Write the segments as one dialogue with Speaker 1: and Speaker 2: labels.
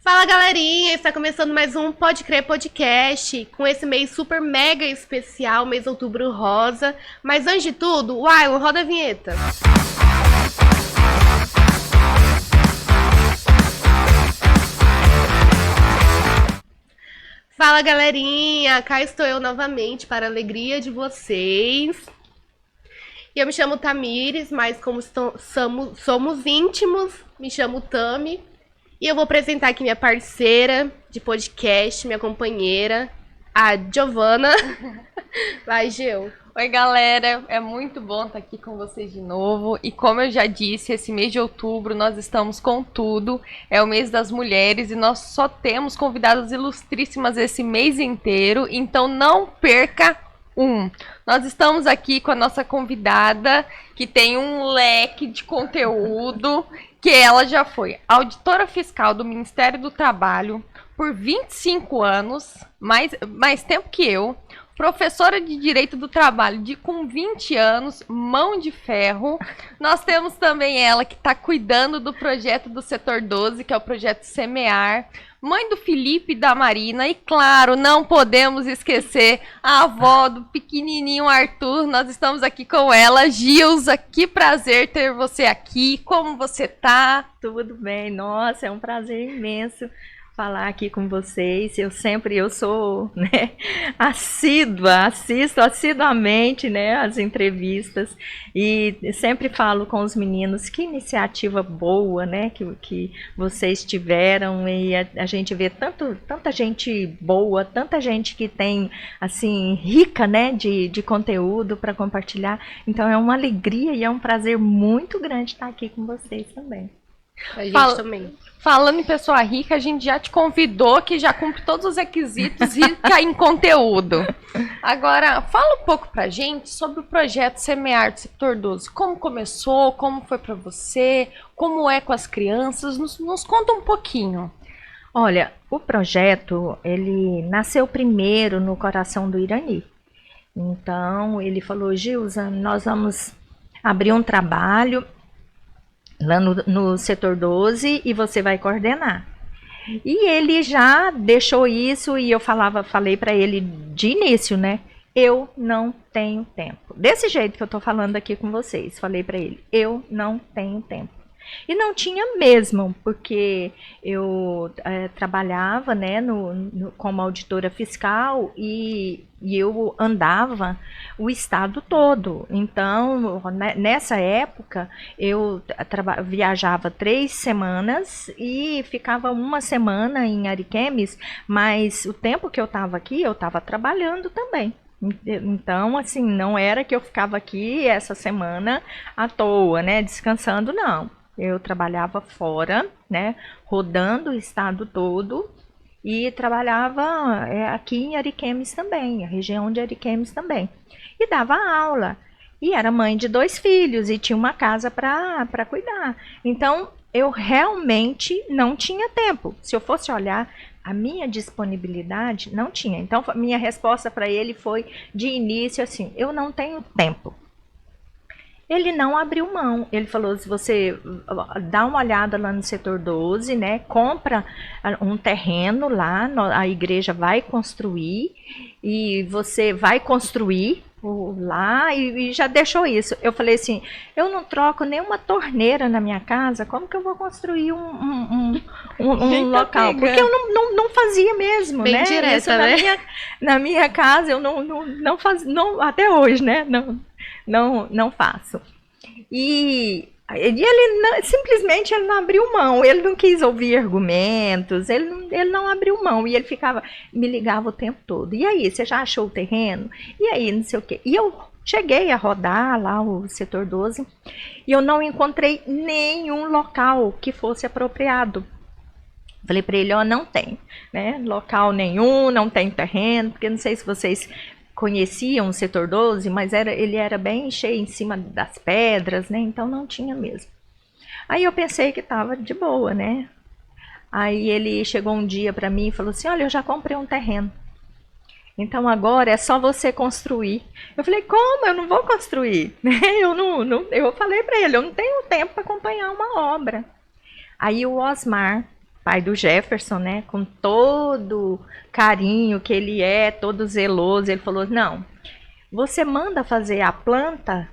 Speaker 1: Fala galerinha, está começando mais um Pode Crer Podcast com esse mês super mega especial, mês Outubro Rosa. Mas antes de tudo, roda a vinheta. Fala galerinha, cá estou eu novamente para a alegria de vocês. E eu me chamo Tamires, mas como somos íntimos, me chamo Tami. E eu vou apresentar aqui minha parceira de podcast, minha companheira, a Giovana. Vai, Gil.
Speaker 2: Oi, galera. É muito bom estar aqui com vocês de novo. E como eu já disse, esse mês de outubro nós estamos com tudo. É o mês das mulheres e nós só temos convidadas ilustríssimas esse mês inteiro. Então não perca Nós estamos aqui com a nossa convidada, que tem um leque de conteúdo, que ela já foi auditora fiscal do Ministério do Trabalho por 25 anos, mais tempo que eu, professora de Direito do Trabalho com 20 anos, mão de ferro. Nós temos também ela que está cuidando do projeto do Setor 12, que é o projeto Semear, mãe do Felipe e da Marina, e claro, não podemos esquecer a avó do pequenininho Arthur. Nós estamos aqui com ela. Gilza, que prazer ter você aqui. Como você tá?
Speaker 3: Tudo bem, nossa, é um prazer imenso falar aqui com vocês. Eu sou, né, assisto assiduamente, né, as entrevistas e sempre falo com os meninos que iniciativa boa, né, que vocês tiveram, e a gente vê tanta gente boa, tanta gente que tem, assim, rica, né, de conteúdo para compartilhar. Então é uma alegria e é um prazer muito grande estar aqui com vocês também.
Speaker 1: A gente também.
Speaker 2: Falando em pessoa rica, a gente já te convidou, que já cumpre todos os requisitos, rica em conteúdo. Agora, fala um pouco pra gente sobre o projeto Semear do Setor 12. Como começou, como foi pra você, como é com as crianças, nos conta um pouquinho.
Speaker 3: Olha, o projeto, ele nasceu primeiro no coração do Irani. Então, ele falou: Gilza, nós vamos abrir um trabalho lá no Setor 12 e você vai coordenar. E ele já deixou isso, e eu falei para ele de início, né? Eu não tenho tempo. Desse jeito que eu tô falando aqui com vocês, falei para ele, eu não tenho tempo. E não tinha mesmo, porque eu trabalhava, né, como auditora fiscal, e eu andava o estado todo. Então, nessa época, eu viajava 3 semanas e ficava 1 semana em Ariquemes, mas o tempo que eu estava aqui, eu estava trabalhando também. Então, assim, não era que eu ficava aqui essa semana à toa, né, descansando, não. Eu trabalhava fora, né, rodando o estado todo, e trabalhava aqui em Ariquemes também, a região de Ariquemes também. E dava aula. E era mãe de 2 filhos e tinha uma casa para cuidar. Então, eu realmente não tinha tempo. Se eu fosse olhar a minha disponibilidade, não tinha. Então, minha resposta para ele foi, de início, assim, eu não tenho tempo. Ele não abriu mão. Ele falou: se você dá uma olhada lá no Setor 12, né, compra um terreno lá, a igreja vai construir, e você vai construir lá, e já deixou isso. Eu falei assim: eu não troco nenhuma torneira na minha casa, como que eu vou construir um local? Porque eu não fazia mesmo.
Speaker 1: Bem
Speaker 3: né?
Speaker 1: direta,
Speaker 3: Isso
Speaker 1: né?
Speaker 3: na minha casa eu não fazia, até hoje, né? Não faço. E ele simplesmente ele não abriu mão, ele não quis ouvir argumentos, ele não abriu mão, e ele me ligava o tempo todo. E aí, você já achou o terreno? E aí, não sei o quê. E eu cheguei a rodar lá o Setor 12 e eu não encontrei nenhum local que fosse apropriado. Falei para ele: não tem, né, local nenhum, não tem terreno, porque não sei se vocês conheciam o Setor 12, mas ele era bem cheio em cima das pedras, né? Então não tinha mesmo. Aí eu pensei que estava de boa, né? Aí ele chegou um dia para mim e falou assim: olha, eu já comprei um terreno. Então agora é só você construir. Eu falei: como? Eu não vou construir. Eu falei para ele: eu não tenho tempo para acompanhar uma obra. Aí o Osmar pai do Jefferson, né? Com todo carinho que ele é, todo zeloso, ele falou: não, você manda fazer a planta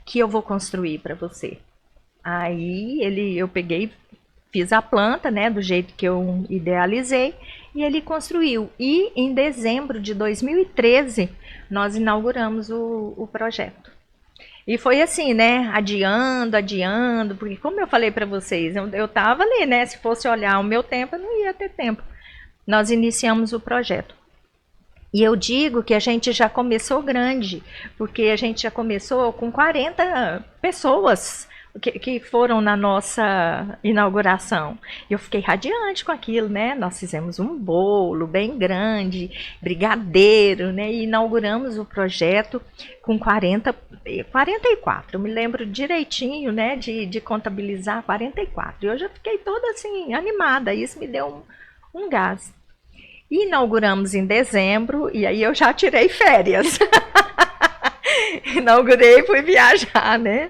Speaker 3: que eu vou construir para você. Aí eu peguei, fiz a planta, né, do jeito que eu idealizei, e ele construiu. E em dezembro de 2013, nós inauguramos o projeto. E foi assim, né, adiando, porque como eu falei para vocês, eu tava ali, né, se fosse olhar o meu tempo, eu não ia ter tempo. Nós iniciamos o projeto. E eu digo que a gente já começou grande, porque a gente já começou com 40 pessoas que foram na nossa inauguração. Eu fiquei radiante com aquilo, né? Nós fizemos um bolo bem grande, brigadeiro, né? E inauguramos o projeto com 44. Eu me lembro direitinho, né? De contabilizar 44. E eu já fiquei toda assim, animada. Isso me deu um gás. Inauguramos em dezembro e aí eu já tirei férias. Inaugurei e fui viajar, né?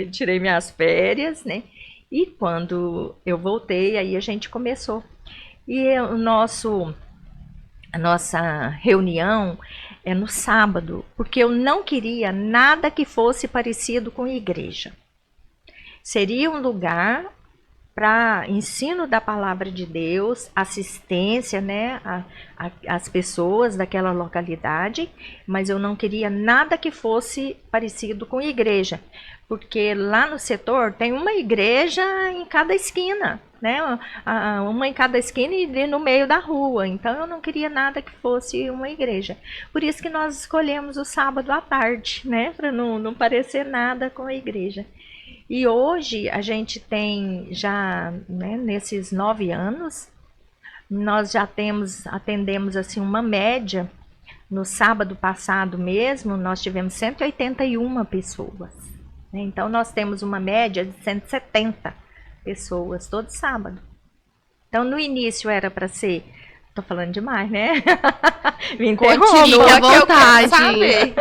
Speaker 3: Tirei minhas férias, né? E quando eu voltei, aí a gente começou. E a nossa reunião é no sábado, porque eu não queria nada que fosse parecido com igreja. Seria um lugar para ensino da palavra de Deus, assistência, né, às pessoas daquela localidade, mas eu não queria nada que fosse parecido com igreja, porque lá no setor tem uma igreja em cada esquina, né, uma em cada esquina e no meio da rua, então eu não queria nada que fosse uma igreja. Por isso que nós escolhemos o sábado à tarde, né, para não parecer nada com a igreja. E hoje a gente tem já, né, nesses 9 anos, nós já atendemos assim uma média. No sábado passado mesmo, nós tivemos 181 pessoas. Né? Então nós temos uma média de 170 pessoas todo sábado. Então no início era para ser... Tô falando demais, né? Me interrompe
Speaker 1: à vontade.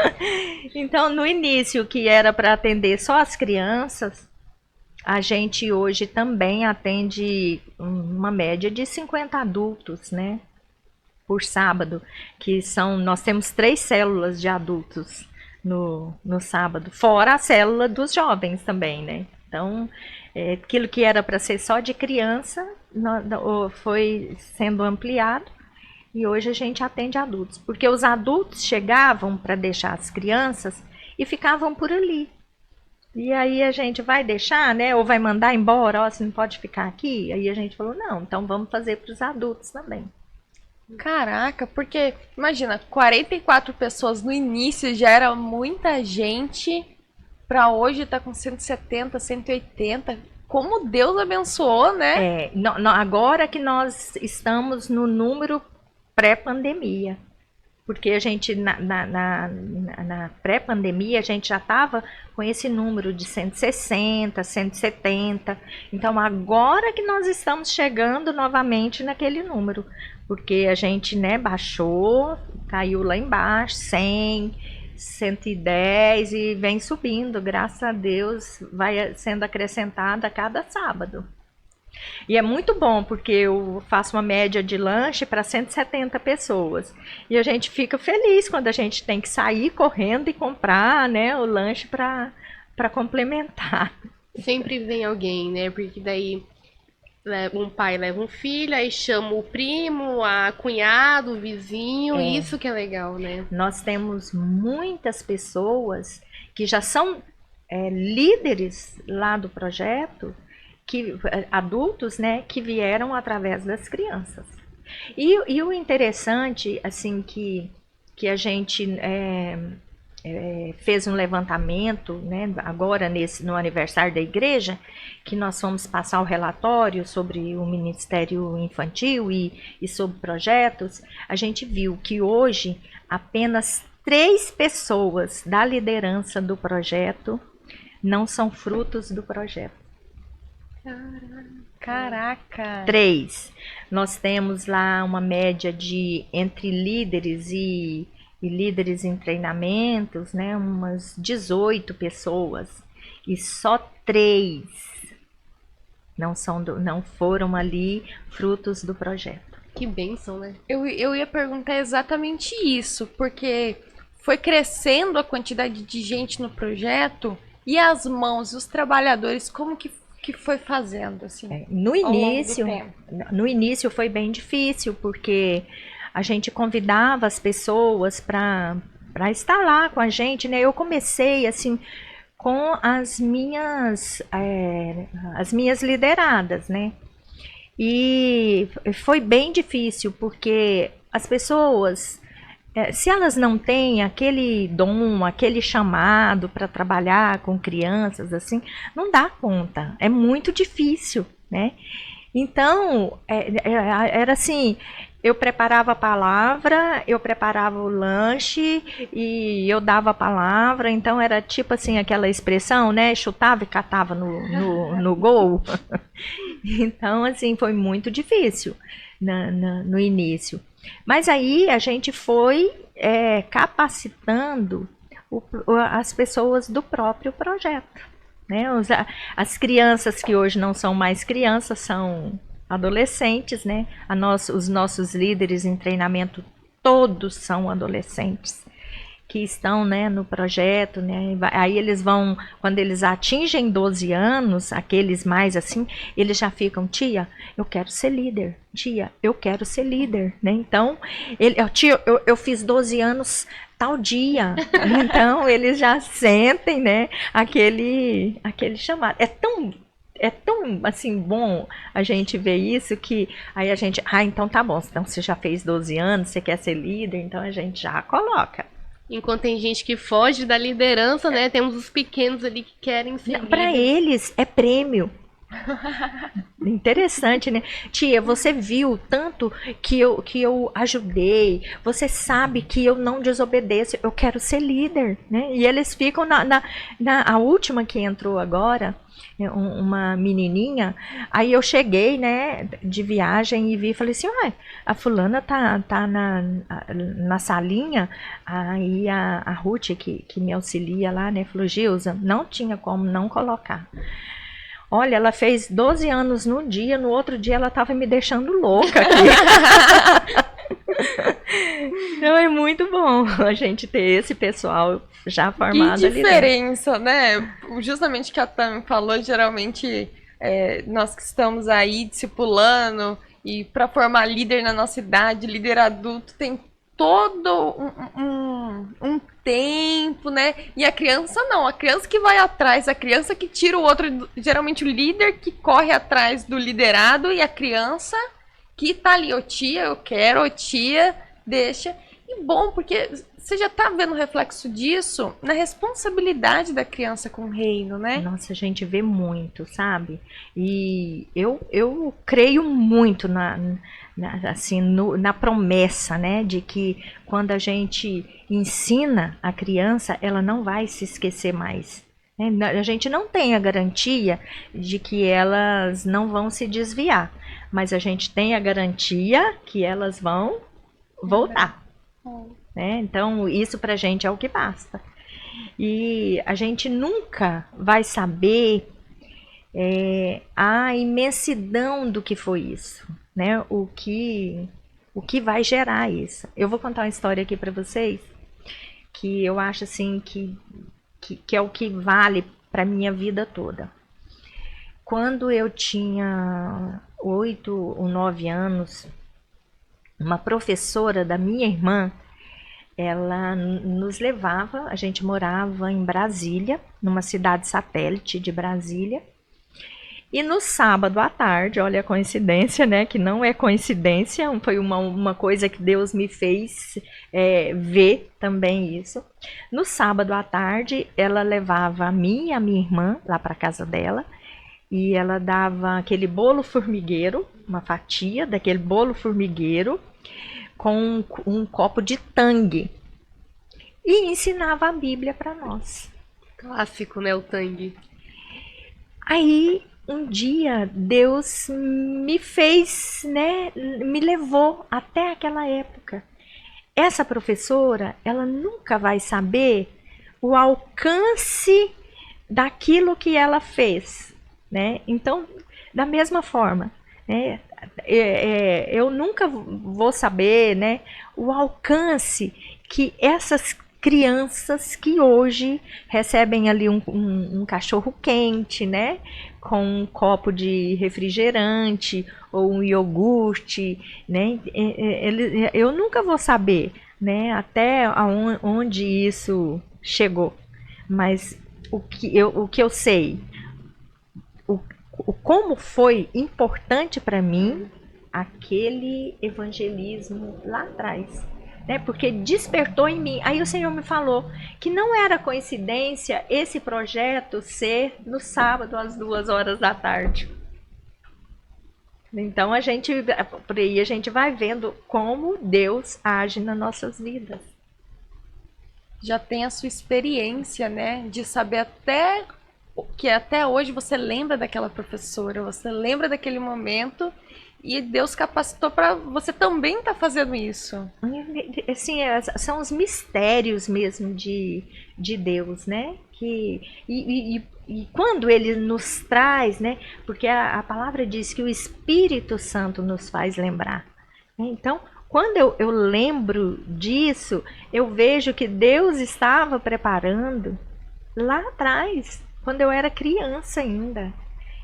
Speaker 3: Então, no início, que era para atender só as crianças, a gente hoje também atende uma média de 50 adultos, né? Por sábado, nós temos 3 células de adultos no sábado, fora a célula dos jovens também, né? Então, aquilo que era para ser só de criança foi sendo ampliado e hoje a gente atende adultos, porque os adultos chegavam para deixar as crianças e ficavam por ali. E aí a gente vai deixar, né? Ou vai mandar embora, ó, você não pode ficar aqui? Aí a gente falou, não, então vamos fazer para os adultos também.
Speaker 2: Caraca, porque imagina, 44 pessoas no início já era muita gente, para hoje tá com 170, 180. Como Deus abençoou, né?
Speaker 3: Agora que nós estamos no número pré-pandemia. Porque a gente, na pré-pandemia, a gente já estava com esse número de 160, 170. Então, agora que nós estamos chegando novamente naquele número. Porque a gente, né, baixou, caiu lá embaixo, 100, 110 e vem subindo. Graças a Deus, vai sendo acrescentada a cada sábado. E é muito bom, porque eu faço uma média de lanche para 170 pessoas. E a gente fica feliz quando a gente tem que sair correndo e comprar, né, o lanche para complementar.
Speaker 1: Sempre vem alguém, né? Porque daí um pai leva um filho, aí chama o primo, a cunhado, o vizinho. Isso que é legal, né?
Speaker 3: Nós temos muitas pessoas que já são líderes lá do projeto, adultos, né, que vieram através das crianças. E o interessante, assim, que a gente fez um levantamento, né, agora no aniversário da igreja, que nós fomos passar o relatório sobre o Ministério Infantil e sobre projetos, a gente viu que hoje apenas 3 pessoas da liderança do projeto não são frutos do projeto.
Speaker 2: Caraca!
Speaker 3: 3. Nós temos lá uma média de entre líderes e líderes em treinamentos, né, umas 18 pessoas. E só 3 não foram ali frutos do projeto.
Speaker 1: Que bênção, né?
Speaker 2: Eu ia perguntar exatamente isso, porque foi crescendo a quantidade de gente no projeto e as mãos, os trabalhadores, como que foi fazendo, assim?
Speaker 3: No
Speaker 2: ao longo do
Speaker 3: início,
Speaker 2: tempo?
Speaker 3: no início foi bem difícil, porque a gente convidava as pessoas para estar lá com a gente, né? Eu comecei assim com as minhas lideradas, né? E foi bem difícil, porque as pessoas, se elas não têm aquele dom, aquele chamado para trabalhar com crianças, assim, não dá conta. É muito difícil, né? Então, era assim, eu preparava a palavra, eu preparava o lanche e eu dava a palavra, então era tipo assim, aquela expressão, né? Chutava e catava no gol. Então, assim, foi muito difícil no início. Mas aí a gente foi capacitando as pessoas do próprio projeto. Né? As crianças que hoje não são mais crianças, são adolescentes, né? Os nossos líderes em treinamento todos são adolescentes que estão, né, no projeto, né? Aí eles vão, quando eles atingem 12 anos, aqueles mais assim, eles já ficam, tia, eu quero ser líder, tia, eu quero ser líder, né? Então, tia, eu fiz 12 anos tal dia, então eles já sentem, né, aquele chamado. É tão assim bom a gente ver isso, que aí a gente, então tá bom, então você já fez 12 anos, você quer ser líder, então a gente já coloca.
Speaker 1: Enquanto tem gente que foge da liderança, né? Temos os pequenos ali que querem ser
Speaker 3: Para eles é prêmio. Interessante, né? Tia, você viu tanto que eu ajudei, você sabe que eu não desobedeço, eu quero ser líder, né? E eles ficam a última que entrou agora, uma menininha, aí eu cheguei, né, de viagem e vi, falei assim, a fulana tá na salinha, aí a Ruth, que me auxilia lá, né, falou, Gilza, não tinha como não colocar. Olha, ela fez 12 anos no dia, no outro dia ela estava me deixando louca aqui. Então é muito bom a gente ter esse pessoal já formado
Speaker 2: que
Speaker 3: ali dentro.
Speaker 2: diferença, né? Justamente o que a Tami falou, geralmente nós que estamos aí discipulando e para formar líder na nossa idade, líder adulto, tem todo um tempo, né? E a criança não, a criança que vai atrás, a criança que tira o outro, geralmente o líder que corre atrás do liderado e a criança que tá ali, ô tia, eu quero, ô tia, deixa. E bom, porque você já tá vendo o reflexo disso na responsabilidade da criança com o reino, né?
Speaker 3: Nossa, a gente vê muito, sabe? E eu creio muito na promessa, né? De que quando a gente ensina a criança, ela não vai se esquecer mais. Né? A gente não tem a garantia de que elas não vão se desviar, mas a gente tem a garantia que elas vão voltar. Né? Então, isso pra gente é o que basta. E a gente nunca vai saber a imensidão do que foi isso, né? O que vai gerar isso. Eu vou contar uma história aqui para vocês que eu acho assim que é o que vale para minha vida toda. Quando eu tinha 8 ou 9 anos, uma professora da minha irmã, ela nos levava, a gente morava em Brasília, numa cidade satélite de Brasília, e no sábado à tarde, olha a coincidência, né, que não é coincidência, foi uma coisa que Deus me fez ver também isso. No sábado à tarde, ela levava a mim e a minha irmã lá para casa dela, e ela dava aquele bolo formigueiro, uma fatia daquele bolo formigueiro, com um copo de tangue, e ensinava a Bíblia para nós.
Speaker 1: Clássico, né, o tangue.
Speaker 3: Aí, um dia, Deus me fez, né, me levou até aquela época. Essa professora, ela nunca vai saber o alcance daquilo que ela fez, né? Então, Da mesma forma, né? Eu nunca vou saber, né, o alcance que essas crianças que hoje recebem ali um cachorro quente, né, com um copo de refrigerante ou um iogurte, né, eu nunca vou saber, né, até onde isso chegou, mas o que eu sei, como foi importante para mim aquele evangelismo lá atrás, né? Porque despertou em mim. Aí o Senhor me falou que não era coincidência esse projeto ser no sábado às 2 horas da tarde. Então por aí a gente vai vendo como Deus age nas nossas vidas.
Speaker 2: Já tem a sua experiência, né, de saber até que até hoje você lembra daquela professora, você lembra daquele momento e Deus capacitou para você também estar fazendo isso.
Speaker 3: Assim, são os mistérios mesmo de Deus, né? E quando ele nos traz, né? Porque a palavra diz que o Espírito Santo nos faz lembrar. Então, quando eu lembro disso, eu vejo que Deus estava preparando lá atrás, quando eu era criança ainda.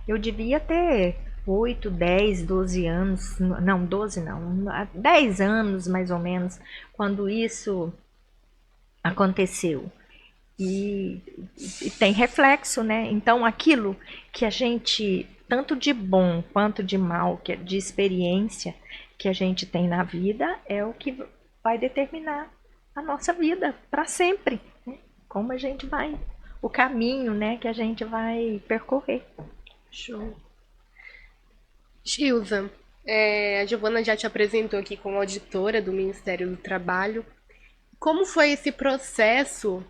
Speaker 3: Eu devia ter 8, 10, 12 anos, não, 12 não, 10 anos mais ou menos, quando isso aconteceu. E tem reflexo, né? Então, aquilo que a gente, tanto de bom quanto de mal, de experiência que a gente tem na vida, é o que vai determinar a nossa vida para sempre, né? Como a gente vai, o caminho, né, que a gente vai percorrer.
Speaker 1: Show. Gilza, a Giovana já te apresentou aqui como auditora do Ministério do Trabalho. Como foi esse processo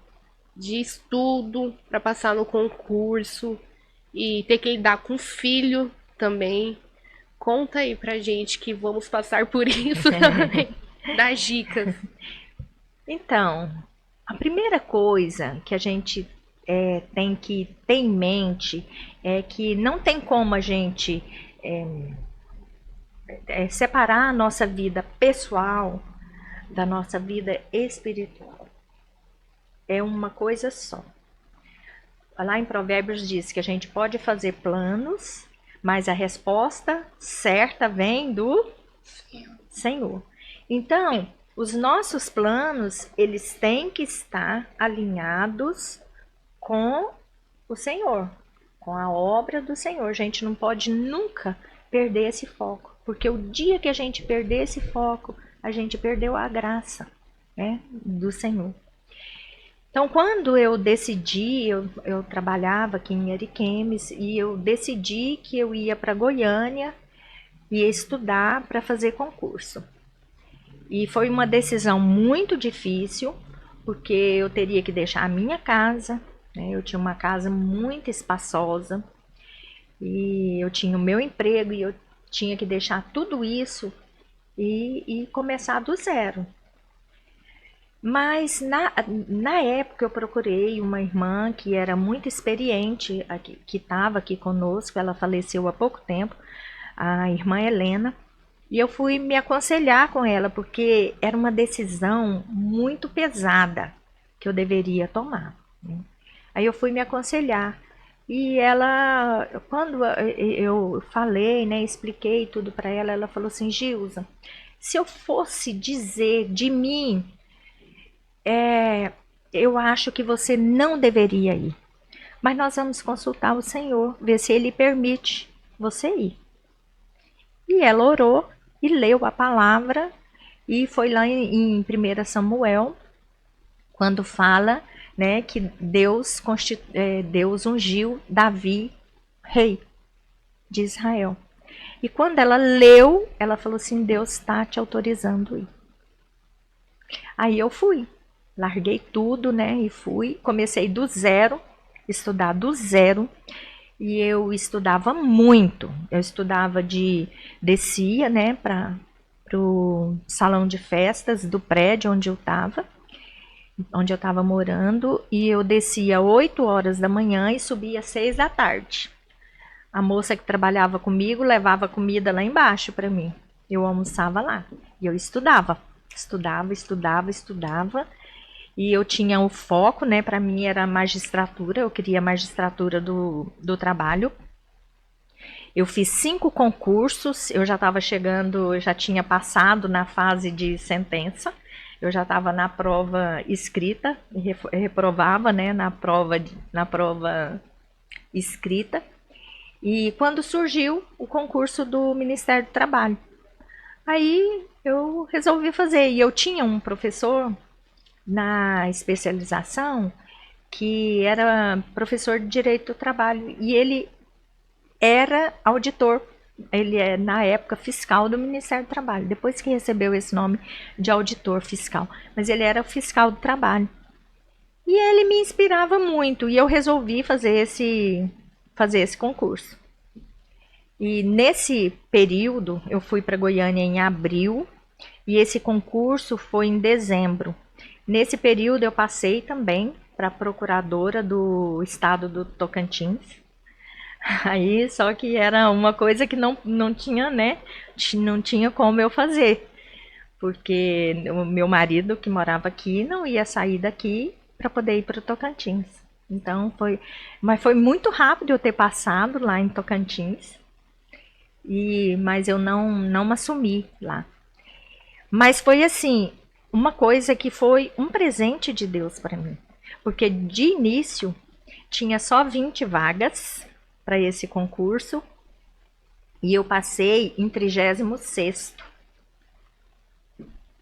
Speaker 1: de estudo para passar no concurso e ter que lidar com filho também? Conta aí pra gente que vamos passar por isso também. Dá dicas.
Speaker 3: Então, a primeira coisa que a gente tem que ter em mente é que não tem como a gente separar a nossa vida pessoal da nossa vida espiritual. É uma coisa só. Lá em Provérbios diz que a gente pode fazer planos, mas a resposta certa vem do Senhor. Então, os nossos planos, eles têm que estar alinhados com o Senhor, com a obra do Senhor. A gente não pode nunca perder esse foco, porque o dia que a gente perder esse foco, a gente perdeu a graça, né, do Senhor. Então, quando eu decidi, eu trabalhava aqui em Ariquemes e eu decidi que eu ia para Goiânia e estudar para fazer concurso. E foi uma decisão muito difícil, porque eu teria que deixar a minha casa, né? Eu tinha uma casa muito espaçosa e eu tinha o meu emprego e eu tinha que deixar tudo isso e começar do zero. Mas na época eu procurei uma irmã que era muito experiente, que estava aqui conosco, ela faleceu há pouco tempo, a irmã Helena, e eu fui me aconselhar com ela, porque era uma decisão muito pesada que eu deveria tomar, né? Aí eu fui me aconselhar, e ela, quando eu falei, né, expliquei tudo para ela, ela falou assim: Gilza, se eu fosse dizer de mim, eu acho que você não deveria ir. Mas nós vamos consultar o Senhor, ver se Ele permite você ir. E ela orou e leu a palavra. E foi lá em 1 Samuel, quando fala, né, que Deus ungiu Davi rei de Israel. E quando ela leu, ela falou assim: Deus está te autorizando a ir. Aí eu fui. Larguei tudo, né, e fui. Comecei do zero, estudar do zero. E eu estudava muito. Eu estudava descia, né, para o salão de festas do prédio onde eu estava morando. E eu descia 8 horas da manhã e subia 6 da tarde. A moça que trabalhava comigo levava comida lá embaixo para mim. Eu almoçava lá. E eu estudava. Estudava. E eu tinha o foco, né? Para mim era magistratura. Eu queria magistratura do trabalho. Eu fiz 5 concursos. Eu já estava chegando, eu já tinha passado na fase de sentença. Eu já estava na prova escrita, reprovava, né, na prova escrita. E quando surgiu o concurso do Ministério do Trabalho, aí eu resolvi fazer. E eu tinha um professor na especialização que era professor de Direito do Trabalho e ele era auditor. Ele é, na época, fiscal do Ministério do Trabalho, depois que recebeu esse nome de auditor fiscal. Mas ele era fiscal do trabalho. E ele me inspirava muito, e eu resolvi fazer esse concurso. E nesse período, eu fui para Goiânia em abril, e esse concurso foi em dezembro. Nesse período, eu passei também para procuradora do estado do Tocantins. Aí, só que era uma coisa que não tinha, né? Não tinha como eu fazer. Porque o meu marido, que morava aqui, não ia sair daqui para poder ir para o Tocantins. Então, mas foi muito rápido eu ter passado lá em Tocantins. Mas eu não me assumi lá. Mas foi assim, uma coisa que foi um presente de Deus para mim. Porque de início, tinha só 20 vagas para esse concurso e eu passei em 36º.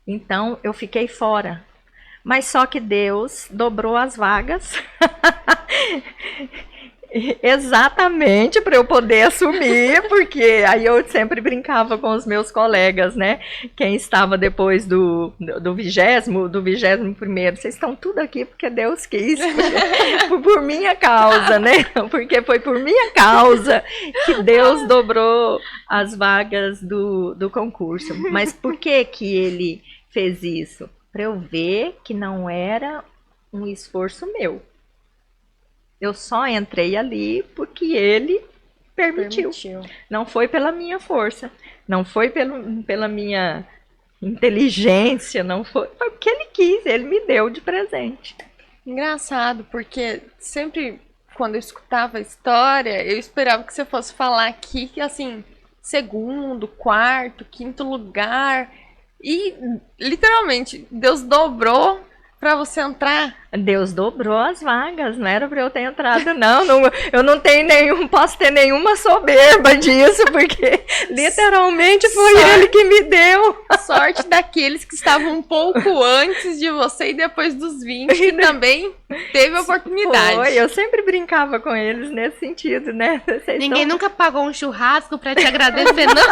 Speaker 3: Então eu fiquei fora. Mas só que Deus dobrou as vagas exatamente para eu poder assumir, porque aí eu sempre brincava com os meus colegas, né? Quem estava depois do 21º, vocês estão tudo aqui porque Deus quis, por minha causa, né? Porque foi por minha causa que Deus dobrou as vagas do concurso. Mas por que ele fez isso? Para eu ver que não era um esforço meu. Eu só entrei ali porque ele permitiu. Não foi pela minha força, não foi pela minha inteligência, não foi porque ele quis, ele me deu de presente.
Speaker 2: Engraçado, porque sempre quando eu escutava a história, eu esperava que você fosse falar aqui, assim, 2º, 4º, 5º lugar. E, literalmente, Deus dobrou para você entrar.
Speaker 3: Deus dobrou as vagas, não era para eu ter entrado, não. Eu não posso ter nenhuma soberba disso, porque literalmente foi ele que me deu.
Speaker 2: Sorte daqueles que estavam um pouco antes de você e depois dos 20, que também teve oportunidade.
Speaker 3: Foi, eu sempre brincava com eles nesse sentido, né?
Speaker 1: Ninguém nunca pagou um churrasco para te agradecer, não?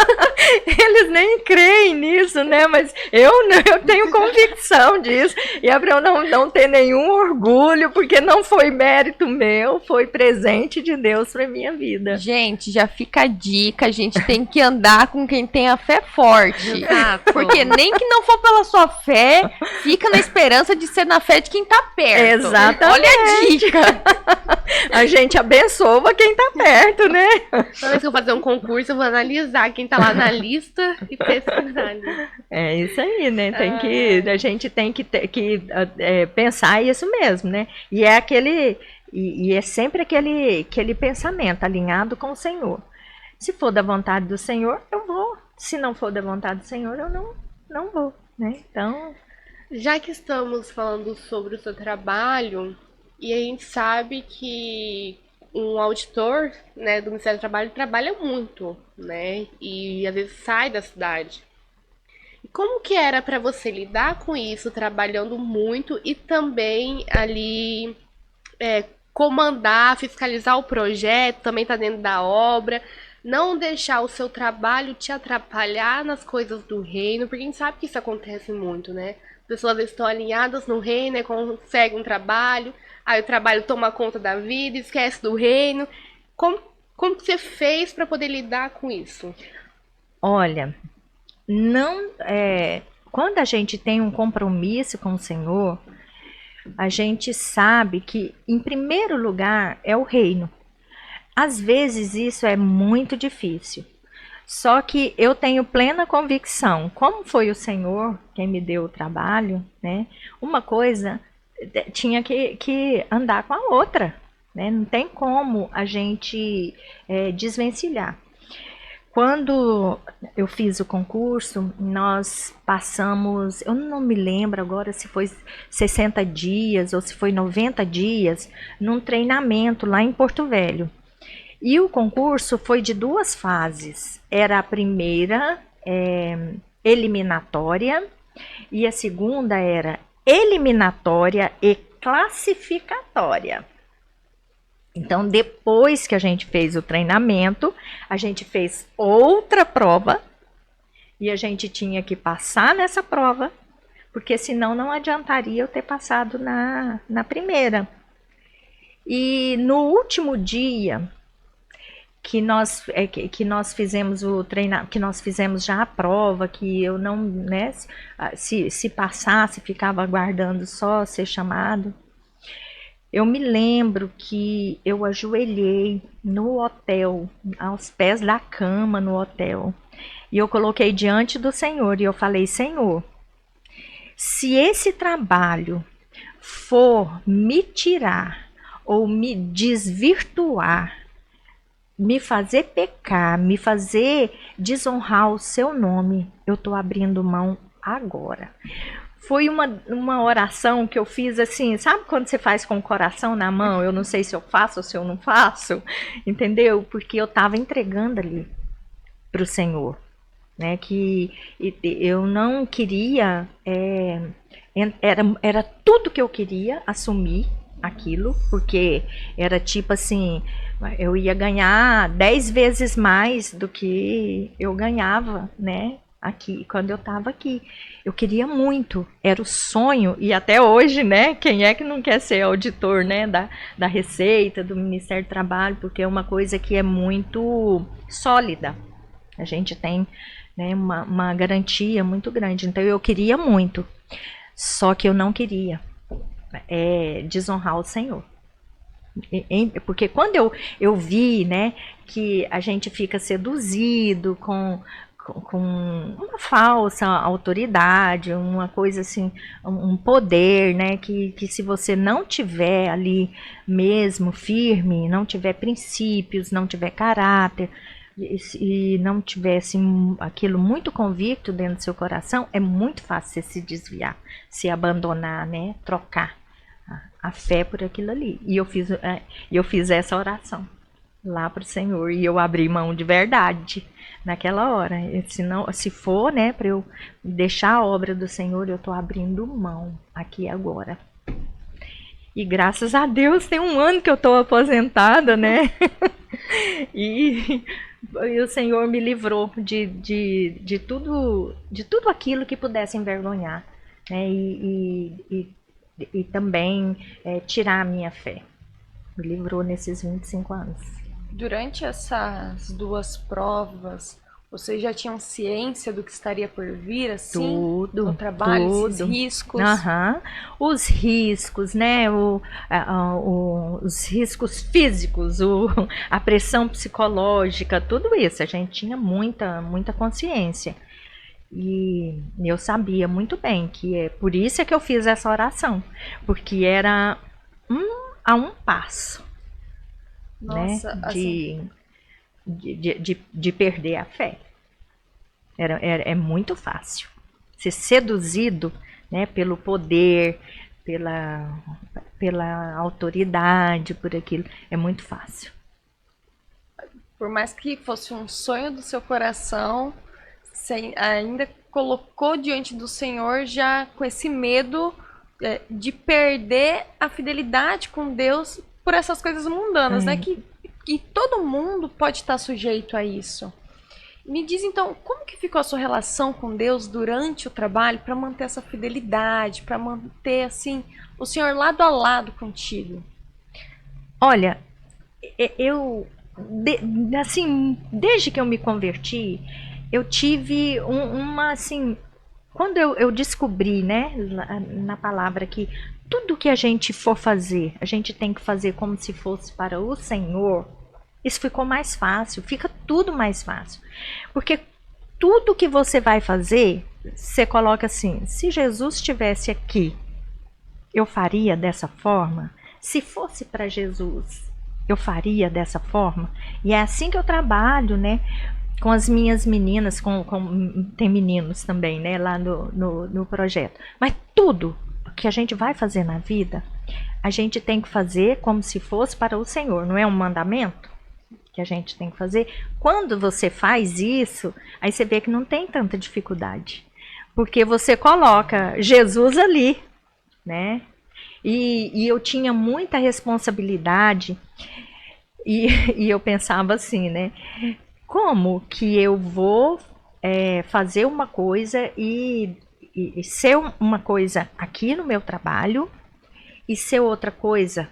Speaker 3: Eles nem creem nisso, né? Mas eu tenho convicção disso. E é para eu não ter nenhum orgulho, porque não foi mérito meu, foi presente de Deus para minha vida.
Speaker 2: Gente, já fica a dica, a gente tem que andar com quem tem a fé forte.
Speaker 1: Exato.
Speaker 2: Porque nem que não for pela sua fé, fica na esperança de ser na fé de quem tá perto.
Speaker 3: Exatamente.
Speaker 2: Olha a dica.
Speaker 3: A gente abençoa quem tá perto, né?
Speaker 1: Toda vez que eu fazer um concurso, eu vou analisar quem tá lá na lista e pesquisar ali.
Speaker 3: É isso aí, né? A gente tem que pensar isso mesmo, né? E é sempre aquele pensamento alinhado com o Senhor. Se for da vontade do Senhor, eu vou. Se não for da vontade do Senhor, eu não vou, né? Então,
Speaker 1: já que estamos falando sobre o seu trabalho, e a gente sabe que um auditor, né, do Ministério do Trabalho trabalha muito, né? E às vezes sai da cidade. Como que era para você lidar com isso, trabalhando muito e também ali comandar, fiscalizar o projeto, também tá dentro da obra, não deixar o seu trabalho te atrapalhar nas coisas do reino, porque a gente sabe que isso acontece muito, né? As pessoas às vezes estão alinhadas no reino, conseguem um trabalho, aí o trabalho toma conta da vida, esquece do reino. Como que você fez para poder lidar com isso?
Speaker 3: Olha, quando a gente tem um compromisso com o Senhor, a gente sabe que, em primeiro lugar, é o reino. Às vezes isso é muito difícil. Só que eu tenho plena convicção, como foi o Senhor quem me deu o trabalho, né? Uma coisa tinha que andar com a outra, né? Não tem como a gente desvencilhar. Quando eu fiz o concurso, nós passamos, eu não me lembro agora se foi 60 dias ou se foi 90 dias, num treinamento lá em Porto Velho. E o concurso foi de 2 fases. Era a primeira eliminatória e a segunda era eliminatória e classificatória. Então, depois que a gente fez o treinamento, a gente fez outra prova e a gente tinha que passar nessa prova, porque senão não adiantaria eu ter passado na primeira. E no último dia que nós fizemos o treinamento, que nós fizemos já a prova, que eu não, né, se passasse, ficava aguardando só ser chamado. Eu me lembro que eu ajoelhei no hotel, aos pés da cama no hotel, e eu coloquei diante do Senhor e eu falei: Senhor, se esse trabalho for me tirar ou me desvirtuar, me fazer pecar, me fazer desonrar o seu nome, eu estou abrindo mão agora. Foi uma oração que eu fiz assim, sabe quando você faz com o coração na mão? Eu não sei se eu faço ou se eu não faço, entendeu? Porque eu estava entregando ali para o Senhor, né? Que eu não queria, era tudo que eu queria assumir aquilo, porque era tipo assim, eu ia ganhar 10 vezes mais do que eu ganhava, né? Aqui, quando eu estava aqui. Eu queria muito, era o sonho, e até hoje, né? Quem é que não quer ser auditor, né? Da Receita, do Ministério do Trabalho, porque é uma coisa que é muito sólida. A gente tem, né, uma garantia muito grande. Então eu queria muito, só que eu não queria desonrar o Senhor. Porque quando eu vi, né, que a gente fica seduzido com uma falsa autoridade, uma coisa assim, um poder, né, que se você não tiver ali mesmo firme, não tiver princípios, não tiver caráter, e não tiver assim, aquilo muito convicto dentro do seu coração, é muito fácil você se desviar, se abandonar, né, trocar a fé por aquilo ali. E eu fiz essa oração lá para o Senhor, e eu abri mão de verdade naquela hora. Se for, né, para eu deixar a obra do Senhor, eu estou abrindo mão aqui agora. E graças a Deus tem 1 ano que eu estou aposentada, né? E o Senhor me livrou de tudo aquilo que pudesse envergonhar, né? E também tirar a minha fé. Me livrou nesses 25 anos.
Speaker 2: Durante essas 2 provas, vocês já tinham ciência do que estaria por vir, assim?
Speaker 3: Tudo.
Speaker 2: No trabalho,
Speaker 3: tudo.
Speaker 2: esses riscos?
Speaker 3: Os riscos, né? Os riscos físicos, a pressão psicológica, tudo isso. A gente tinha muita consciência. E eu sabia muito bem que por isso é que eu fiz essa oração. Porque era a um passo. Nossa, né, assim... de perder a fé. É muito fácil ser seduzido, né, pelo poder, pela autoridade, por aquilo. É muito fácil.
Speaker 2: Por mais que fosse um sonho do seu coração, você ainda colocou diante do Senhor já com esse medo de perder a fidelidade com Deus por essas coisas mundanas, né? Que todo mundo pode estar sujeito a isso. Me diz então, como que ficou a sua relação com Deus durante o trabalho para manter essa fidelidade, para manter assim o Senhor lado a lado contigo?
Speaker 3: Olha, assim, desde que eu me converti, eu tive assim, quando eu descobri, né, na palavra que tudo que a gente for fazer, a gente tem que fazer como se fosse para o Senhor. Isso ficou mais fácil, fica tudo mais fácil. Porque tudo que você vai fazer, você coloca assim, se Jesus estivesse aqui, eu faria dessa forma? Se fosse para Jesus, eu faria dessa forma? E é assim que eu trabalho, né? Com as minhas meninas, tem meninos também, né? Lá no projeto. Mas tudo que a gente vai fazer na vida, a gente tem que fazer como se fosse para o Senhor. Não é um mandamento que a gente tem que fazer? Quando você faz isso, aí você vê que não tem tanta dificuldade. Porque você coloca Jesus ali, né? E eu tinha muita responsabilidade e eu pensava assim, né? Como que eu vou fazer uma coisa e ser uma coisa aqui no meu trabalho e ser outra coisa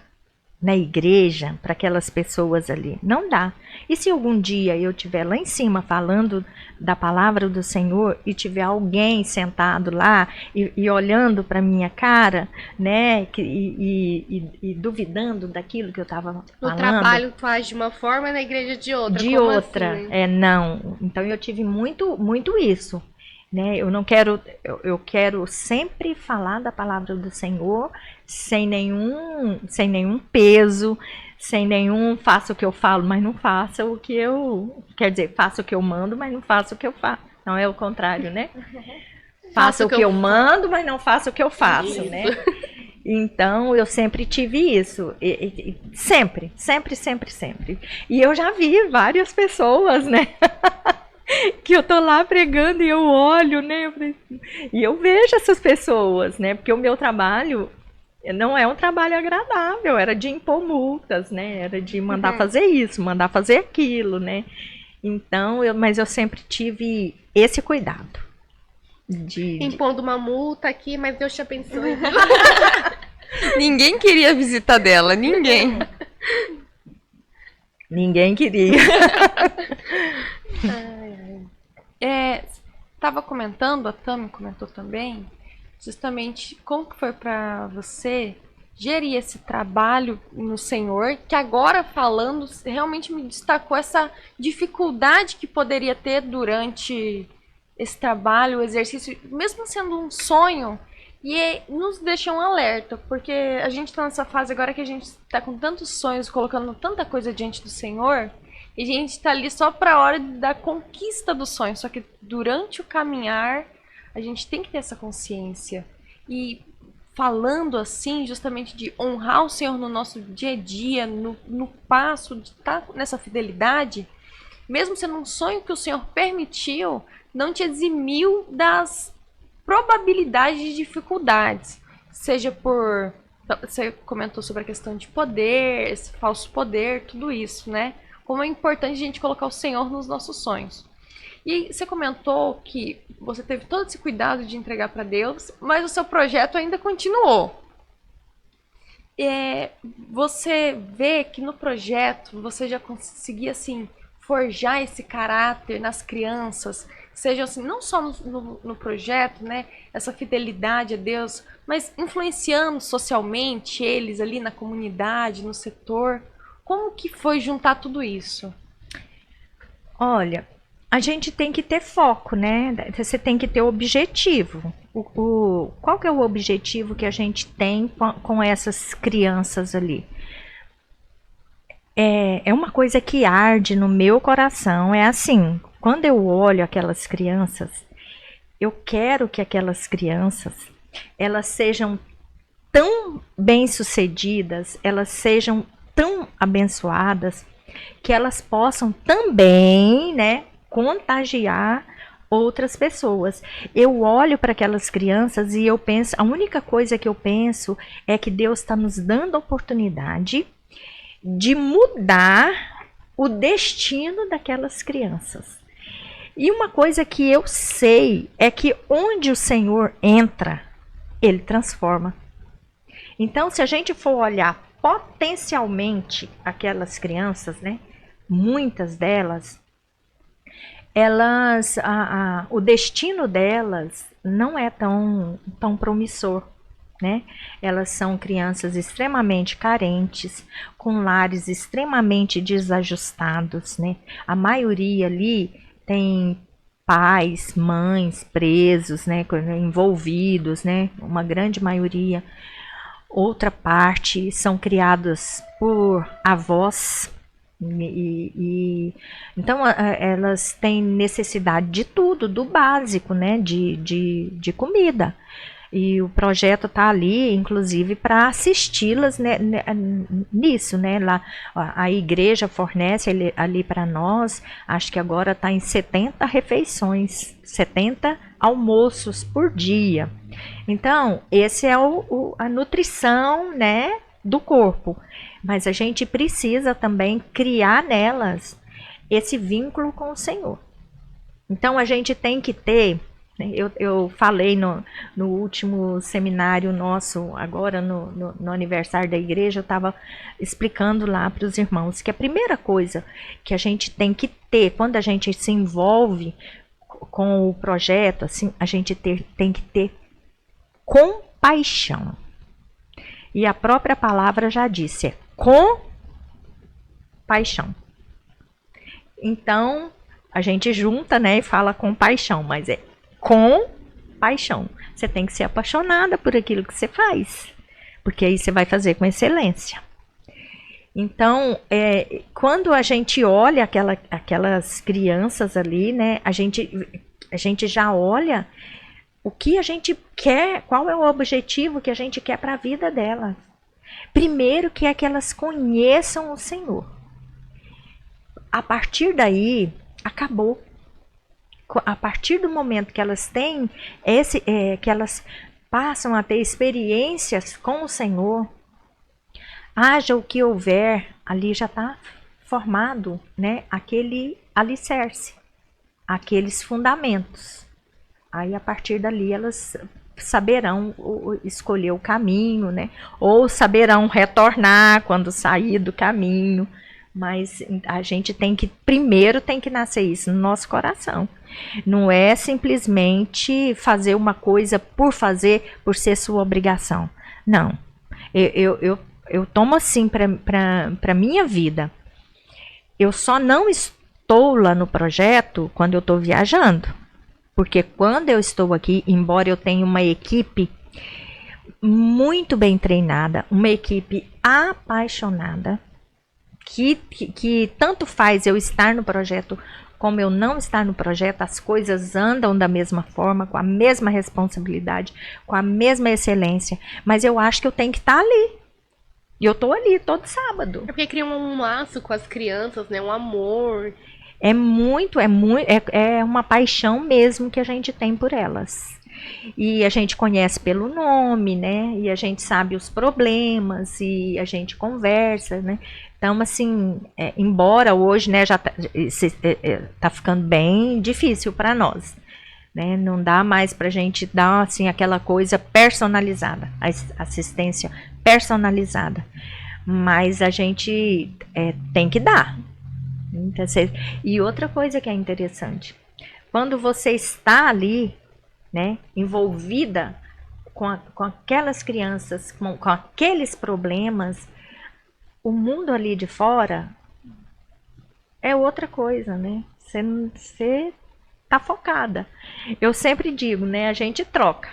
Speaker 3: na igreja para aquelas pessoas ali? Não dá. E se algum dia eu estiver lá em cima falando da palavra do Senhor e tiver alguém sentado lá e olhando para minha cara, né, e duvidando daquilo que eu estava falando.
Speaker 1: No trabalho tu age de uma forma, na igreja de outra.
Speaker 3: De
Speaker 1: Como
Speaker 3: outra,
Speaker 1: assim?
Speaker 3: não. Então eu tive muito isso. Né? Eu não quero, eu quero sempre falar da palavra do Senhor sem nenhum peso, sem nenhum faça o que eu falo, mas não faça o que eu, quer dizer, faça o que eu mando, mas não faça o que eu faço. Não é o contrário, né? Faça o que eu mando, mas não faça o que eu faço, né? Então eu sempre tive isso, sempre. E eu já vi várias pessoas, né? Que eu tô lá pregando e eu olho, né? E eu vejo essas pessoas, né? Porque o meu trabalho não é um trabalho agradável, era de impor multas, né? Era de mandar fazer isso, mandar fazer aquilo, né? Então, mas eu sempre tive esse cuidado.
Speaker 1: Impondo uma multa aqui, mas Deus te abençoe.
Speaker 2: Ninguém queria a visita dela, ninguém.
Speaker 3: Ninguém queria.
Speaker 2: Tava comentando, a Tami comentou também, justamente como que foi para você gerir esse trabalho no Senhor, que agora falando, realmente me destacou essa dificuldade que poderia ter durante esse trabalho, o exercício, mesmo sendo um sonho, e nos deixa um alerta, porque a gente está nessa fase agora que a gente está com tantos sonhos, colocando tanta coisa diante do Senhor, e a gente está ali só para a hora da conquista do sonho. Só que durante o caminhar, a gente tem que ter essa consciência. E falando assim, justamente de honrar o Senhor no nosso dia a dia, no passo, de estar nessa fidelidade, mesmo sendo um sonho que o Senhor permitiu, não te eximiu das probabilidades de dificuldades. Seja por... Você comentou sobre a questão de poder, esse falso poder, tudo isso, né? Como é importante a gente colocar o Senhor nos nossos sonhos. E você comentou que você teve todo esse cuidado de entregar para Deus, mas o seu projeto ainda continuou. Você vê que no projeto você já conseguia assim, forjar esse caráter nas crianças, seja assim, não só no projeto, né, essa fidelidade a Deus, mas influenciando socialmente eles ali na comunidade, no setor. Como que foi juntar tudo isso?
Speaker 3: Olha, a gente tem que ter foco, né? Você tem que ter objetivo. Qual que é o objetivo que a gente tem com essas crianças ali? É uma coisa que arde no meu coração. É assim, quando eu olho aquelas crianças, eu quero que aquelas crianças, elas sejam tão bem-sucedidas, elas sejam tão abençoadas, que elas possam também, né, contagiar outras pessoas. Eu olho para aquelas crianças e eu penso, a única coisa que eu penso é que Deus está nos dando a oportunidade de mudar o destino daquelas crianças. E uma coisa que eu sei é que onde o Senhor entra, Ele transforma. Então, se a gente for olhar potencialmente aquelas crianças, né, muitas delas, o destino delas não é tão promissor, né? Elas são crianças extremamente carentes, com lares extremamente desajustados, né? A maioria ali tem pais, mães presos, né? Envolvidos, né? Uma grande maioria. Outra parte são criadas por avós. Então elas têm necessidade de tudo, do básico, né? De comida. E o projeto está ali, inclusive, para assisti-las, né, nisso, né? Lá, a igreja fornece ali para nós, acho que agora está em 70 refeições, 70 almoços por dia. Então, esse é a nutrição, né, do corpo. Mas a gente precisa também criar nelas esse vínculo com o Senhor. Então, a gente tem que ter... Eu falei no último seminário nosso, agora no aniversário da igreja, eu estava explicando lá para os irmãos que a primeira coisa que a gente tem que ter, quando a gente se envolve com o projeto, assim, a gente tem que ter compaixão. E a própria palavra já disse, é compaixão. Então, a gente junta, né, e fala compaixão, mas é com paixão. Você tem que ser apaixonada por aquilo que você faz, porque aí você vai fazer com excelência. Então, quando a gente olha aquelas crianças ali, né, a gente já olha o que a gente quer, qual é o objetivo que a gente quer para a vida delas. Primeiro que é que elas conheçam o Senhor. A partir daí, acabou. A partir do momento que elas têm que elas passam a ter experiências com o Senhor, haja o que houver, ali já está formado, né, aquele alicerce, aqueles fundamentos. Aí a partir dali elas saberão escolher o caminho, né, ou saberão retornar quando sair do caminho. Mas a gente primeiro tem que nascer isso no nosso coração. Não é simplesmente fazer uma coisa por fazer, por ser sua obrigação. Não. Eu tomo assim para minha vida. Eu só não estou lá no projeto quando eu estou viajando. Porque quando eu estou aqui, embora eu tenha uma equipe muito bem treinada, uma equipe apaixonada, que tanto faz eu estar no projeto como eu não estar no projeto, as coisas andam da mesma forma, com a mesma responsabilidade, com a mesma excelência, mas eu acho que eu tenho que estar ali. E eu estou ali todo sábado.
Speaker 1: É porque cria um laço com as crianças, né? Um amor.
Speaker 3: É uma paixão mesmo que a gente tem por elas. E a gente conhece pelo nome, né? E a gente sabe os problemas e a gente conversa, né? Então, assim, embora hoje, né, já tá ficando bem difícil para nós, né? Não dá mais para a gente dar, assim, aquela coisa personalizada, assistência personalizada. Mas a gente tem que dar. E outra coisa que é interessante, quando você está ali, né, envolvida com aquelas crianças, com aqueles problemas, o mundo ali de fora é outra coisa, né? Você tá focada. Eu sempre digo, né? A gente troca.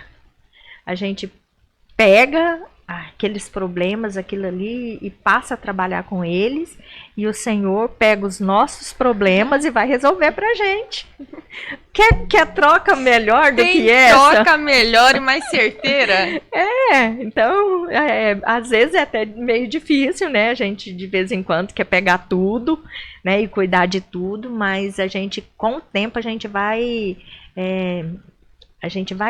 Speaker 3: A gente pega aqueles problemas, aquilo ali, e passa a trabalhar com eles, e o Senhor pega os nossos problemas e vai resolver pra gente. Quer troca melhor do que essa?
Speaker 2: Troca melhor e mais certeira.
Speaker 3: Então, às vezes é até meio difícil, né? A gente, de vez em quando, quer pegar tudo, né? E cuidar de tudo, mas a gente, com o tempo, a gente vai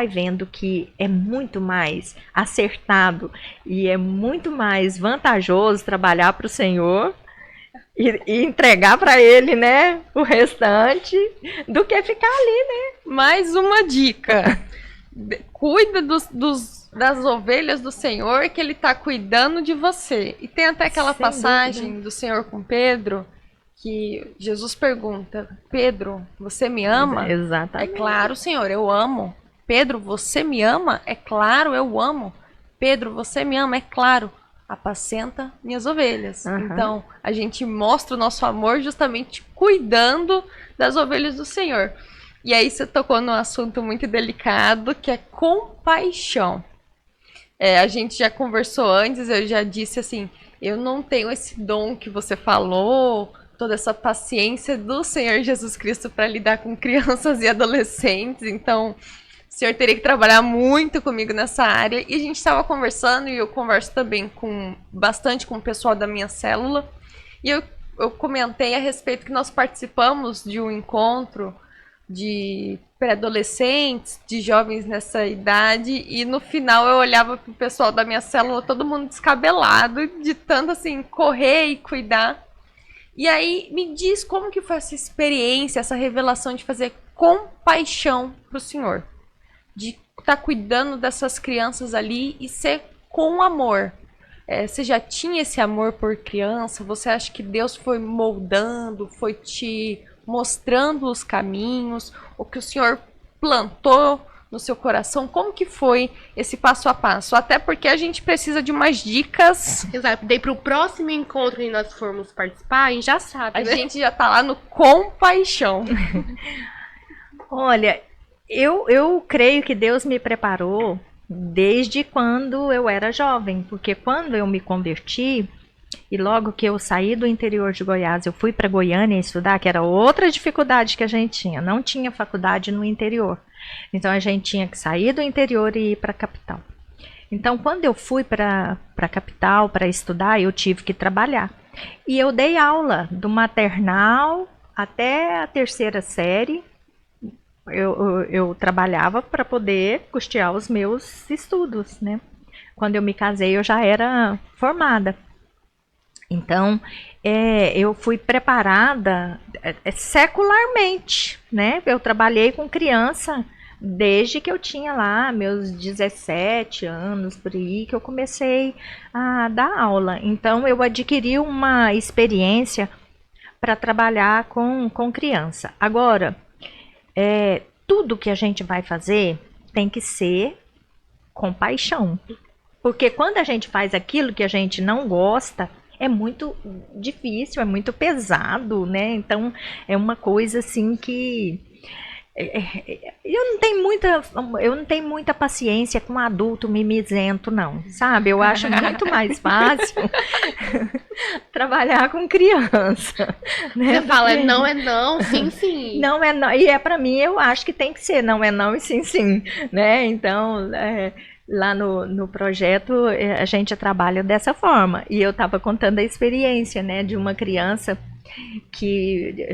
Speaker 3: vendo que é muito mais acertado e é muito mais vantajoso trabalhar para o Senhor e entregar para Ele, né, o restante, do que ficar ali, né?
Speaker 2: Mais uma dica. Cuida das ovelhas do Senhor, que Ele está cuidando de você. E tem até aquela passagem do Senhor com Pedro, que Jesus pergunta: Pedro, você me ama?
Speaker 3: Exatamente.
Speaker 2: É claro, Senhor, eu amo. Pedro, você me ama? É claro, eu amo. Pedro, você me ama? É claro, apacenta minhas ovelhas.
Speaker 3: Uhum.
Speaker 2: Então, a gente mostra o nosso amor justamente cuidando das ovelhas do Senhor. E aí você tocou num assunto muito delicado, que é compaixão. A gente já conversou antes, eu já disse assim, eu não tenho esse dom que você falou, toda essa paciência do Senhor Jesus Cristo para lidar com crianças e adolescentes, então o Senhor teria que trabalhar muito comigo nessa área. E a gente estava conversando, e eu converso também bastante com o pessoal da minha célula, e eu comentei a respeito que nós participamos de um encontro de pré-adolescentes, de jovens nessa idade, e no final eu olhava pro pessoal da minha célula, todo mundo descabelado, de tanto assim, correr e cuidar. E aí, me diz como que foi essa experiência, essa revelação de fazer compaixão pro Senhor. De estar cuidando dessas crianças ali e ser com amor. Você já tinha esse amor por criança? Você acha que Deus foi moldando, foi te mostrando os caminhos, o que o Senhor plantou no seu coração? Como que foi esse passo a passo? Até porque a gente precisa de umas dicas.
Speaker 1: Exato. Daí pro próximo encontro que nós formos participar, a gente já sabe,
Speaker 2: A
Speaker 1: né?
Speaker 2: gente já tá lá no compaixão.
Speaker 3: Olha, eu creio que Deus me preparou desde quando eu era jovem, porque quando eu me converti, e logo que eu saí do interior de Goiás, eu fui para Goiânia estudar, que era outra dificuldade que a gente tinha. Não tinha faculdade no interior. Então a gente tinha que sair do interior e ir para a capital. Então quando eu fui para a capital para estudar, eu tive que trabalhar. E eu dei aula do maternal até a 3ª série. Eu trabalhava para poder custear os meus estudos, né? Quando eu me casei, eu já era formada. Então, eu fui preparada secularmente, né? Eu trabalhei com criança desde que eu tinha lá meus 17 anos, por aí, que eu comecei a dar aula. Então, eu adquiri uma experiência para trabalhar com criança. Agora, tudo que a gente vai fazer tem que ser com paixão. Porque quando a gente faz aquilo que a gente não gosta, é muito difícil, é muito pesado, né? Então, é uma coisa assim que eu não tenho muita paciência com adulto mimizento, não, sabe? Eu acho muito mais fácil trabalhar com criança, né?
Speaker 1: Você fala, não é não, sim, sim.
Speaker 3: Não é não, e para mim eu acho que tem que ser, não é não e sim, sim, né? Então, lá no projeto a gente trabalha dessa forma. E eu estava contando a experiência, né, de uma criança que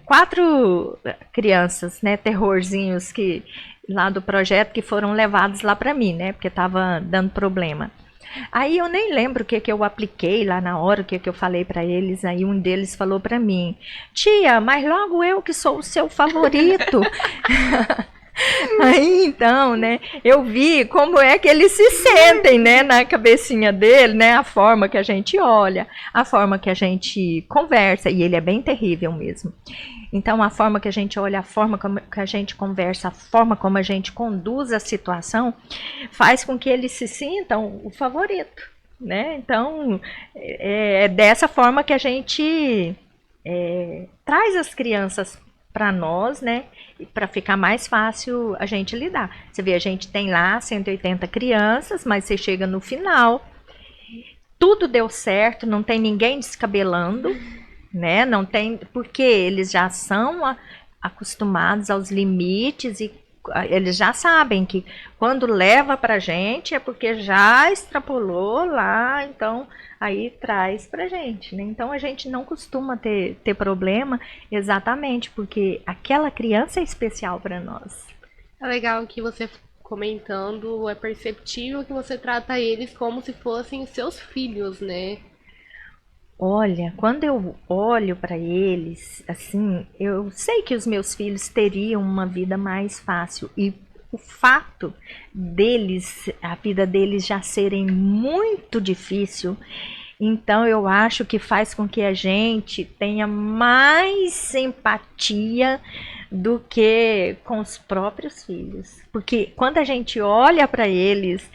Speaker 3: 4 crianças, né, terrorzinhos que lá do projeto que foram levados lá para mim, né, porque estava dando problema. Aí eu nem lembro o que eu apliquei lá na hora, o que eu falei para eles. Aí um deles falou para mim: tia, mas logo eu que sou o seu favorito. Aí então, né, eu vi como é que eles se sentem, né, na cabecinha dele, né, a forma que a gente olha, a forma que a gente conversa, e ele é bem terrível mesmo. Então, a forma que a gente olha, a forma como que a gente conversa, a forma como a gente conduz a situação, faz com que eles se sintam o favorito, né? Então, é dessa forma que a gente traz as crianças para nós, né? Para ficar mais fácil a gente lidar. Você vê, a gente tem lá 180 crianças, mas você chega no final, tudo deu certo, não tem ninguém descabelando, né? Não tem, porque eles já são acostumados aos limites e eles já sabem que quando leva pra gente é porque já extrapolou lá, então aí traz pra gente, né? Então a gente não costuma ter problema exatamente porque aquela criança é especial para nós.
Speaker 1: É legal que você comentando, é perceptível que você trata eles como se fossem seus filhos, né?
Speaker 3: Olha, quando eu olho para eles, assim, eu sei que os meus filhos teriam uma vida mais fácil e o fato deles, a vida deles já serem muito difícil, então eu acho que faz com que a gente tenha mais empatia do que com os próprios filhos, porque quando a gente olha para eles,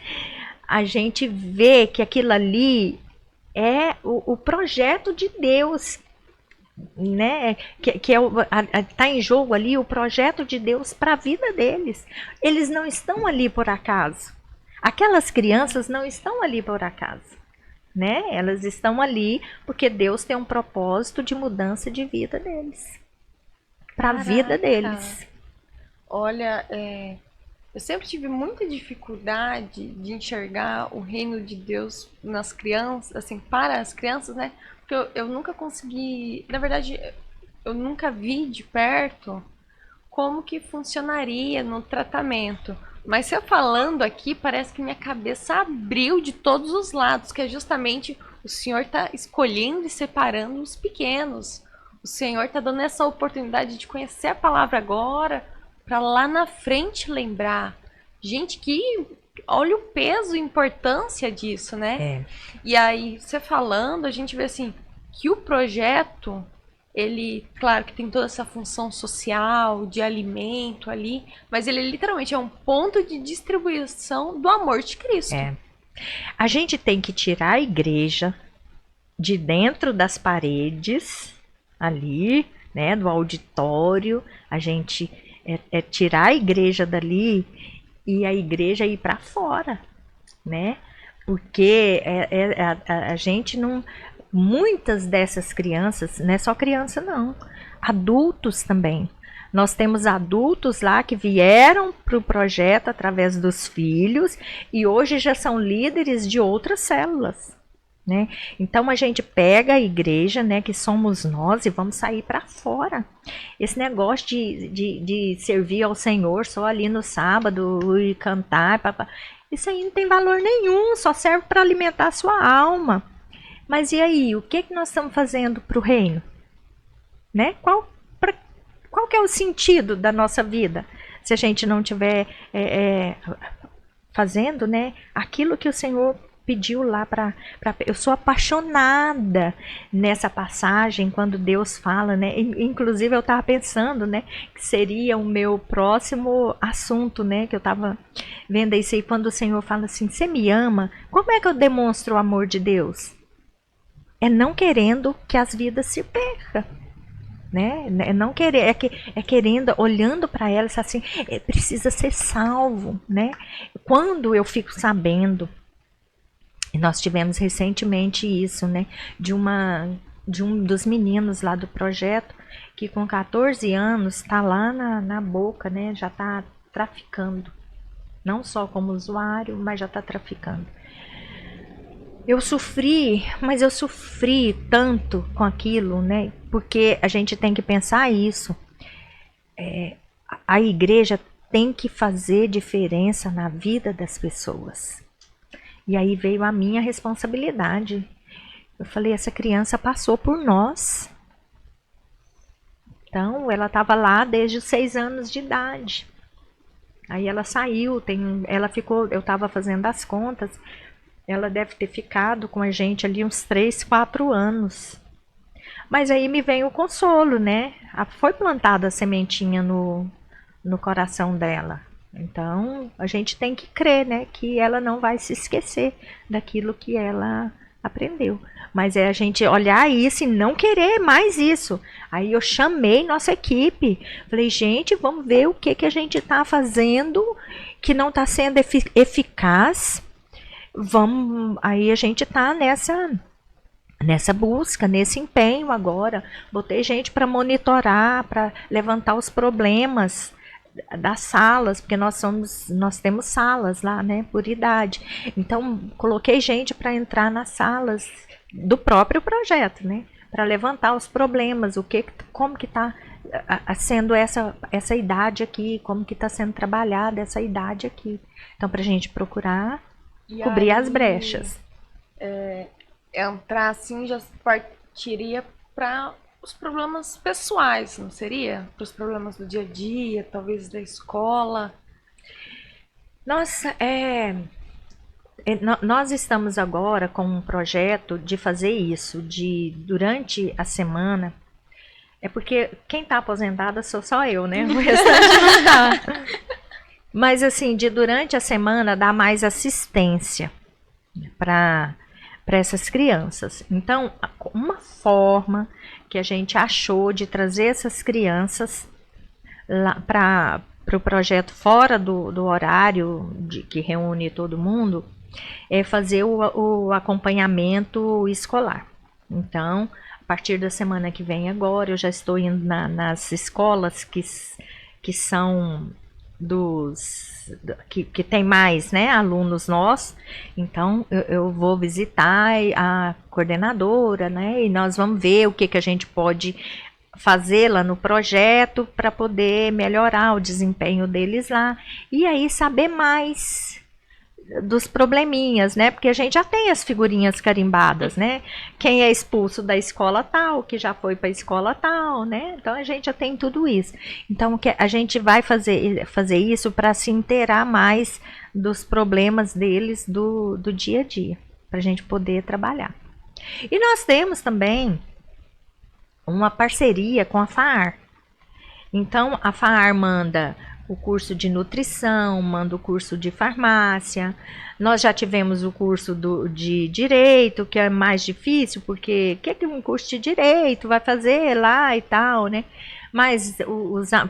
Speaker 3: a gente vê que aquilo ali é o projeto de Deus, né? Que tá em jogo ali o projeto de Deus para a vida deles. Eles não estão ali por acaso. Aquelas crianças não estão ali por acaso, né? Elas estão ali porque Deus tem um propósito de mudança de vida deles, para a vida deles.
Speaker 2: Olha, eu sempre tive muita dificuldade de enxergar o reino de Deus nas crianças, assim, para as crianças, né? Porque eu nunca consegui, na verdade, eu nunca vi de perto como que funcionaria no tratamento. Mas você falando aqui, parece que minha cabeça abriu de todos os lados, que é justamente o Senhor está escolhendo e separando os pequenos. O Senhor está dando essa oportunidade de conhecer a palavra agora, para lá na frente lembrar. Gente, olha o peso e importância disso, né? E aí, você falando, a gente vê assim, que o projeto, ele, claro que tem toda essa função social, de alimento ali, mas ele literalmente é um ponto de distribuição do amor de Cristo.
Speaker 3: A gente tem que tirar a igreja de dentro das paredes, ali, né, do auditório, a gente tirar a igreja dali e a igreja ir para fora, né? Porque a gente não... Muitas dessas crianças, não é só criança não, adultos também. Nós temos adultos lá que vieram para o projeto através dos filhos e hoje já são líderes de outras células, né? Então a gente pega a igreja, né, que somos nós, e vamos sair para fora. Esse negócio de servir ao Senhor só ali no sábado e cantar, isso aí não tem valor nenhum, só serve para alimentar a sua alma. Mas e aí, o que nós estamos fazendo para o reino? Né? Qual que é o sentido da nossa vida? Se a gente não estiver fazendo, né, aquilo que o Senhor pediu lá para... Eu sou apaixonada nessa passagem, quando Deus fala, né? Inclusive eu estava pensando, né, que seria o meu próximo assunto, né? Que eu estava vendo isso aí, quando o Senhor fala assim, você me ama? Como é que eu demonstro o amor de Deus? É não querendo que as vidas se percam, né? É não querer, querendo, olhando para elas assim, precisa ser salvo, né? Quando eu fico sabendo, e nós tivemos recentemente isso, né? De um dos meninos lá do projeto, que com 14 anos está lá na boca, né? Já está traficando, não só como usuário, mas já está traficando. Eu sofri, mas eu sofri tanto com aquilo, né? Porque a gente tem que pensar isso. A igreja tem que fazer diferença na vida das pessoas. E aí veio a minha responsabilidade. Eu falei, essa criança passou por nós. Então, ela estava lá desde os 6 anos de idade. Aí ela saiu, ela ficou, eu estava fazendo as contas, ela deve ter ficado com a gente ali uns 3, 4 anos. Mas aí me vem o consolo, né? Foi plantada a sementinha no coração dela. Então, a gente tem que crer, né? Que ela não vai se esquecer daquilo que ela aprendeu. Mas é a gente olhar isso e não querer mais isso. Aí eu chamei nossa equipe. Falei, gente, vamos ver o que a gente está fazendo que não está sendo eficaz. Aí a gente está nessa busca, nesse empenho agora. Botei gente para monitorar, para levantar os problemas das salas, porque nós temos salas lá, né, por idade. Então, coloquei gente para entrar nas salas do próprio projeto, né, para levantar os problemas, como que está sendo essa idade aqui, como que está sendo trabalhada essa idade aqui. Então, para a gente procurar cobrir as brechas.
Speaker 2: Entrar assim já partiria para os problemas pessoais, não seria? Para os problemas do dia a dia, talvez da escola.
Speaker 3: Nossa, nós estamos agora com um projeto de fazer isso, durante a semana. É porque quem está aposentada sou só eu, né? O restante não dá. Mas assim, durante a semana dar mais assistência. para essas crianças. Então, uma forma que a gente achou de trazer essas crianças para o projeto fora do horário que reúne todo mundo é fazer o acompanhamento escolar. Então, a partir da semana que vem agora, eu já estou indo nas escolas que são que tem mais, né, alunos nossos. Então eu vou visitar a coordenadora, né, e nós vamos ver o que a gente pode fazer lá no projeto para poder melhorar o desempenho deles lá e aí saber mais dos probleminhas, né? Porque a gente já tem as figurinhas carimbadas, né? Quem é expulso da escola tal, que já foi para a escola tal, né? Então a gente já tem tudo isso. Então a gente vai fazer isso para se inteirar mais dos problemas deles do dia a dia, para a gente poder trabalhar. E nós temos também uma parceria com a FAAR. Então a FAAR manda o curso de nutrição, manda o curso de farmácia. Nós já tivemos o curso de direito, que é mais difícil, porque o que um curso de direito vai fazer lá e tal, né? Mas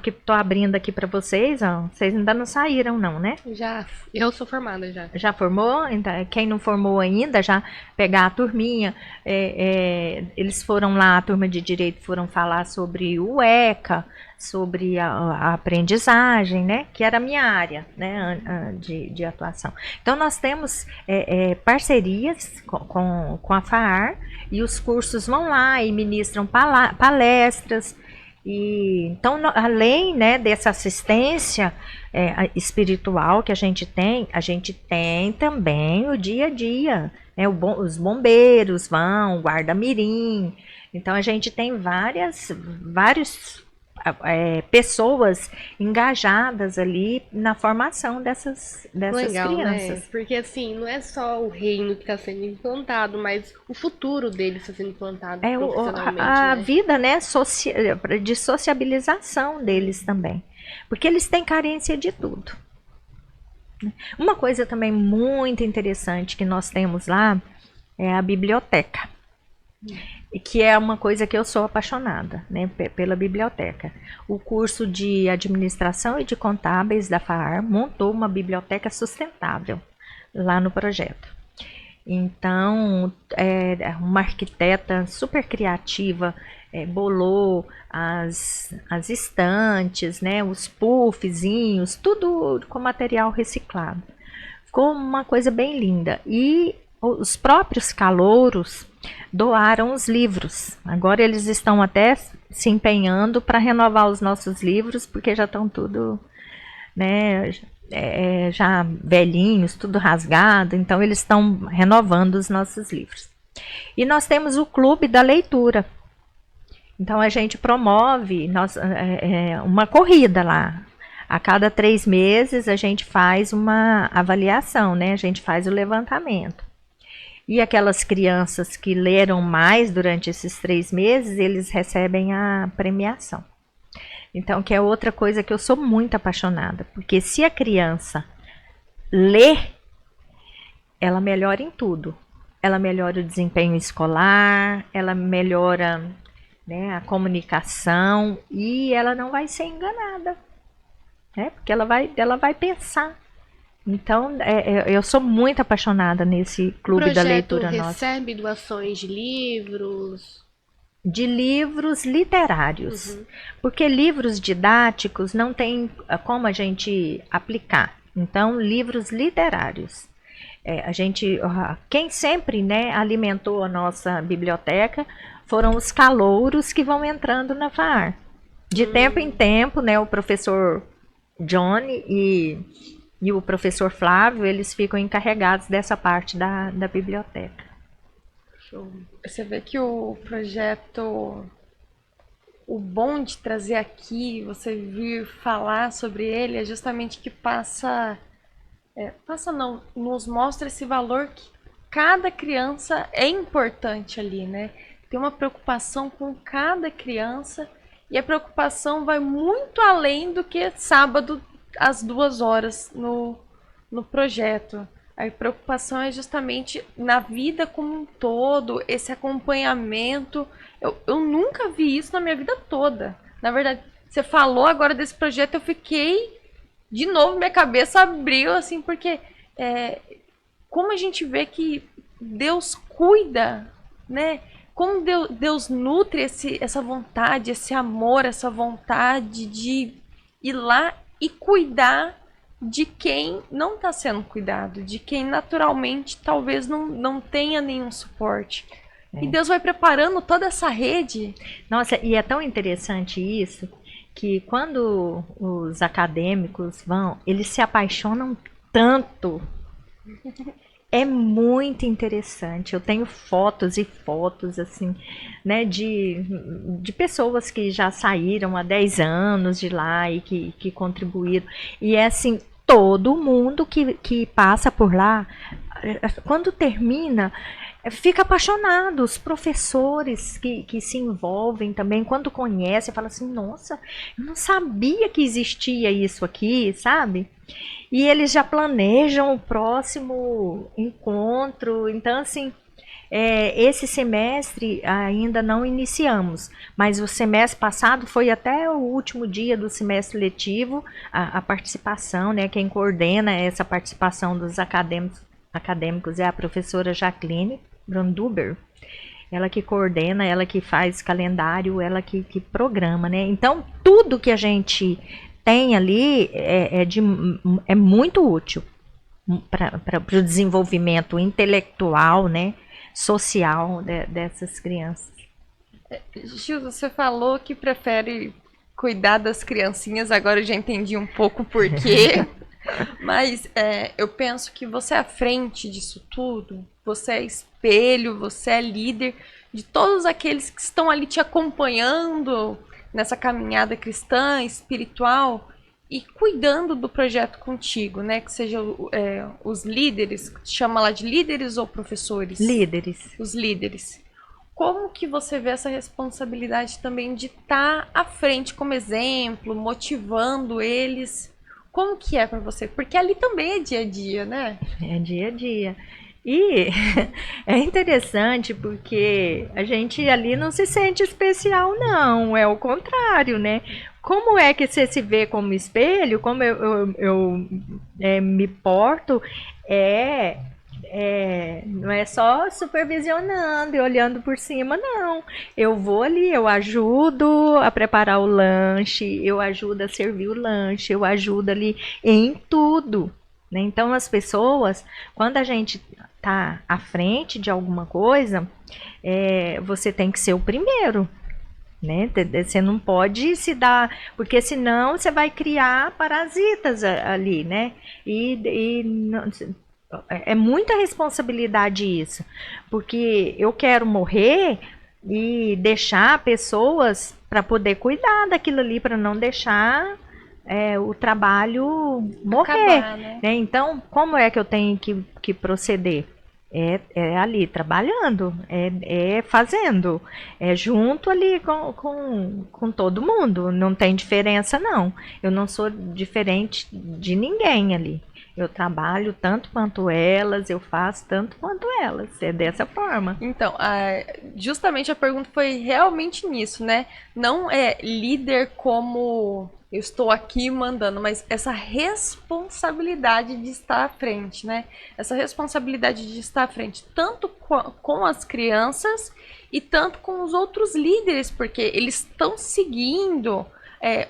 Speaker 3: que estou abrindo aqui para vocês, ó, vocês ainda não saíram não, né?
Speaker 1: Já, eu sou formada já.
Speaker 3: Já formou? Então, quem não formou ainda, já pegar a turminha. Eles foram lá, a turma de direito foram falar sobre o ECA, sobre a aprendizagem, né? Que era a minha área, né? De atuação. Então nós temos parcerias com a FAAR e os cursos vão lá e ministram palestras. E então, além, né, dessa assistência espiritual que a gente tem também o dia a dia, né, os bombeiros vão, o guarda-mirim. Então a gente tem várias pessoas engajadas ali na formação dessas
Speaker 1: Legal,
Speaker 3: crianças.
Speaker 1: né? Porque assim, não é só o reino que está sendo implantado, mas o futuro deles está sendo implantado profissionalmente,
Speaker 3: a
Speaker 1: né?
Speaker 3: vida, né, de sociabilização deles também. Porque eles têm carência de tudo. Uma coisa também muito interessante que nós temos lá é a biblioteca. Que é uma coisa que eu sou apaixonada, né, pela biblioteca. O curso de administração e de contábeis da FAAR montou uma biblioteca sustentável lá no projeto. Então, uma arquiteta super criativa bolou as estantes, né, os puffzinhos, tudo com material reciclado. Ficou uma coisa bem linda. E os próprios calouros doaram os livros. Agora eles estão até se empenhando para renovar os nossos livros, porque já estão tudo, né, já velhinhos, tudo rasgado. Então eles estão renovando os nossos livros. E nós temos o Clube da Leitura. Então a gente promove uma corrida lá. A cada 3 meses a gente faz uma avaliação, né? A gente faz o levantamento. E aquelas crianças que leram mais durante esses 3 meses, eles recebem a premiação. Então, que é outra coisa que eu sou muito apaixonada. Porque se a criança lê, ela melhora em tudo. Ela melhora o desempenho escolar, ela melhora, né, a comunicação e ela não vai ser enganada, né? Porque ela vai pensar. Então, eu sou muito apaixonada nesse clube da leitura nosso.
Speaker 1: O projeto recebe doações de livros?
Speaker 3: De livros literários. Uhum. Porque livros didáticos não tem como a gente aplicar. Então, livros literários. Quem sempre, né, alimentou a nossa biblioteca foram os calouros que vão entrando na FAAR. De tempo em tempo, né, o professor Johnny e o professor Flávio, eles ficam encarregados dessa parte da biblioteca.
Speaker 2: Você vê que o projeto, o bom de trazer aqui, você vir falar sobre ele, é justamente que nos mostra esse valor que cada criança é importante ali, né? Tem uma preocupação com cada criança e a preocupação vai muito além do que sábado às 2 horas no projeto. A preocupação é justamente na vida como um todo, esse acompanhamento. Eu nunca vi isso na minha vida toda. Na verdade, você falou agora desse projeto, eu fiquei... De novo, minha cabeça abriu, assim, porque... como a gente vê que Deus cuida, né? Como Deus nutre essa vontade, esse amor, essa vontade de ir lá e cuidar de quem não está sendo cuidado, de quem naturalmente talvez não tenha nenhum suporte. E Deus vai preparando toda essa rede.
Speaker 3: Nossa, e é tão interessante isso, que quando os acadêmicos vão, eles se apaixonam tanto. É muito interessante. Eu tenho fotos e fotos, assim, né, de pessoas que já saíram há 10 anos de lá e que contribuíram. E é assim, todo mundo que passa por lá, quando termina, fica apaixonado. Os professores que se envolvem também, quando conhecem, falam assim, nossa, eu não sabia que existia isso aqui, sabe? E eles já planejam o próximo encontro. Então, assim, esse semestre ainda não iniciamos, mas o semestre passado foi até o último dia do semestre letivo, a participação, né? Quem coordena essa participação dos acadêmicos é a professora Jacqueline Branduber. Ela que coordena, ela que faz calendário, ela que programa, né? Então, tudo que a gente tem ali é muito útil para o desenvolvimento intelectual, né, social dessas crianças.
Speaker 2: Gil, você falou que prefere cuidar das criancinhas, agora eu já entendi um pouco o porquê, mas eu penso que você é à frente disso tudo, você é espelho, você é líder de todos aqueles que estão ali te acompanhando nessa caminhada cristã, espiritual, e cuidando do projeto contigo, né? Que sejam os líderes, chama lá de líderes ou professores?
Speaker 3: Líderes.
Speaker 2: Os líderes. Como que você vê essa responsabilidade também de estar à frente como exemplo, motivando eles? Como que é para você? Porque ali também é dia a dia, né?
Speaker 3: É dia a dia. E é interessante porque a gente ali não se sente especial, não. É o contrário, né? Como é que você se vê como espelho? Como eu me porto? Não é só supervisionando e olhando por cima, não. Eu vou ali, eu ajudo a preparar o lanche, eu ajudo a servir o lanche, eu ajudo ali em tudo, né? Então, as pessoas, quando a gente tá à frente de alguma coisa, você tem que ser o primeiro, né? Você não pode se dar, porque senão você vai criar parasitas ali, né? É muita responsabilidade isso, porque eu quero morrer e deixar pessoas para poder cuidar daquilo ali, para não deixar o trabalho morrer.
Speaker 2: Acabar, né?
Speaker 3: Então, como é que eu tenho que proceder? É ali trabalhando, fazendo, junto ali com todo mundo, não tem diferença não, eu não sou diferente de ninguém ali, eu trabalho tanto quanto elas, eu faço tanto quanto elas, é dessa forma.
Speaker 2: Então, justamente a pergunta foi realmente nisso, né? Não é líder como eu estou aqui mandando, mas essa responsabilidade de estar à frente, né? Essa responsabilidade de estar à frente, tanto com as crianças e tanto com os outros líderes, porque eles estão seguindo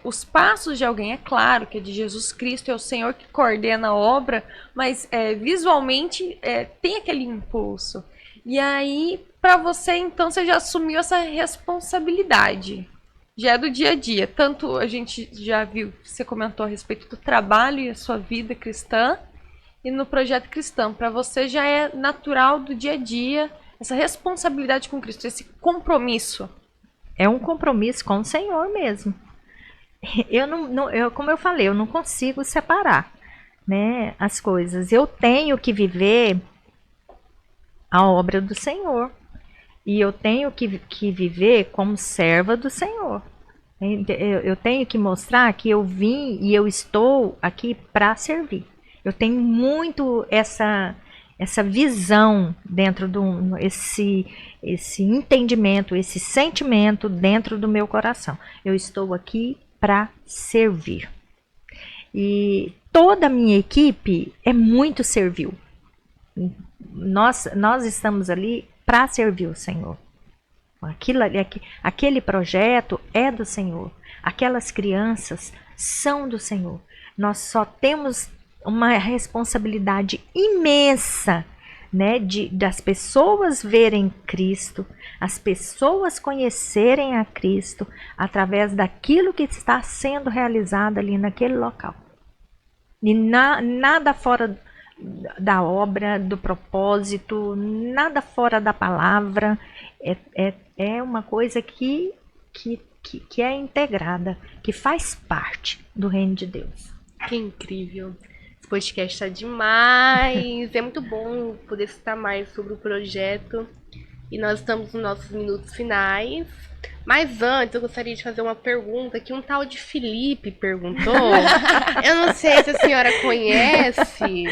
Speaker 2: os passos de alguém, é claro, que é de Jesus Cristo, é o Senhor que coordena a obra, mas visualmente tem aquele impulso. E aí, para você, então, você já assumiu essa responsabilidade. Já é do dia a dia. Tanto a gente já viu, você comentou a respeito do trabalho e a sua vida cristã, e no projeto cristão. Para você já é natural do dia a dia, essa responsabilidade com Cristo, esse compromisso.
Speaker 3: É um compromisso com o Senhor mesmo. Como eu falei, eu não consigo separar, né, as coisas. Eu tenho que viver a obra do Senhor. E eu tenho que viver como serva do Senhor. Eu tenho que mostrar que eu vim e eu estou aqui para servir. Eu tenho muito essa visão dentro do esse entendimento, esse sentimento dentro do meu coração. Eu estou aqui para servir. E toda a minha equipe é muito servil. Nós estamos ali para servir o Senhor. Aquele projeto é do Senhor. Aquelas crianças são do Senhor. Nós só temos uma responsabilidade imensa, né, das pessoas verem Cristo, as pessoas conhecerem a Cristo através daquilo que está sendo realizado ali naquele local. E nada fora da obra, do propósito, nada fora da palavra. É uma coisa que é integrada, que faz parte do reino de Deus.
Speaker 1: Que incrível. Esse podcast está demais. É muito bom poder citar mais sobre o projeto. E nós estamos nos nossos minutos finais. Mas antes, eu gostaria de fazer uma pergunta que um tal de Felipe perguntou. Eu não sei se a senhora conhece,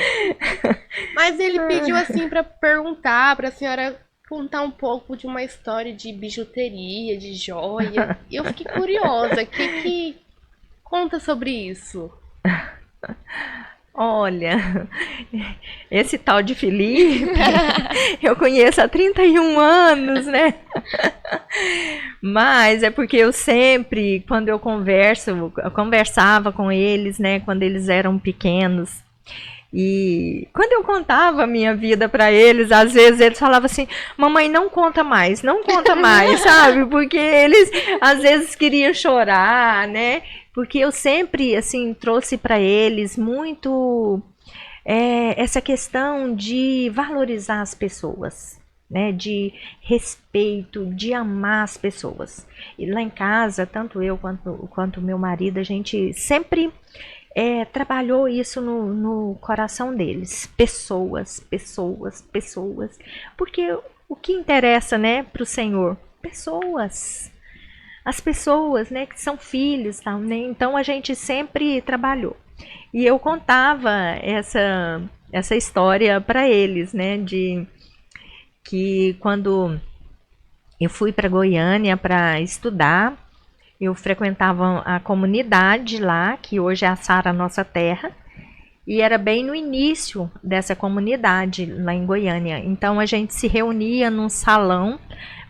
Speaker 1: mas ele pediu assim para perguntar, para a senhora contar um pouco de uma história de bijuteria, de joia. E eu fiquei curiosa. Que conta sobre isso?
Speaker 3: Olha, esse tal de Felipe, eu conheço há 31 anos, né? Mas é porque eu sempre, quando eu conversava com eles, né? Quando eles eram pequenos. E quando eu contava a minha vida para eles, às vezes eles falavam assim: mamãe, não conta mais, sabe? Porque eles às vezes queriam chorar, né? Porque eu sempre, assim, trouxe para eles muito essa questão de valorizar as pessoas, né? De respeito, de amar as pessoas. E lá em casa, tanto eu quanto meu marido, a gente sempre trabalhou isso no coração deles. Pessoas. Porque o que interessa, né, para o Senhor? Pessoas. As pessoas, né, que são filhos, tá, né? Então a gente sempre trabalhou. E eu contava essa história para eles, né, de que quando eu fui para Goiânia para estudar, eu frequentava a comunidade lá, que hoje é a Sara Nossa Terra, e era bem no início dessa comunidade lá em Goiânia. Então a gente se reunia num salão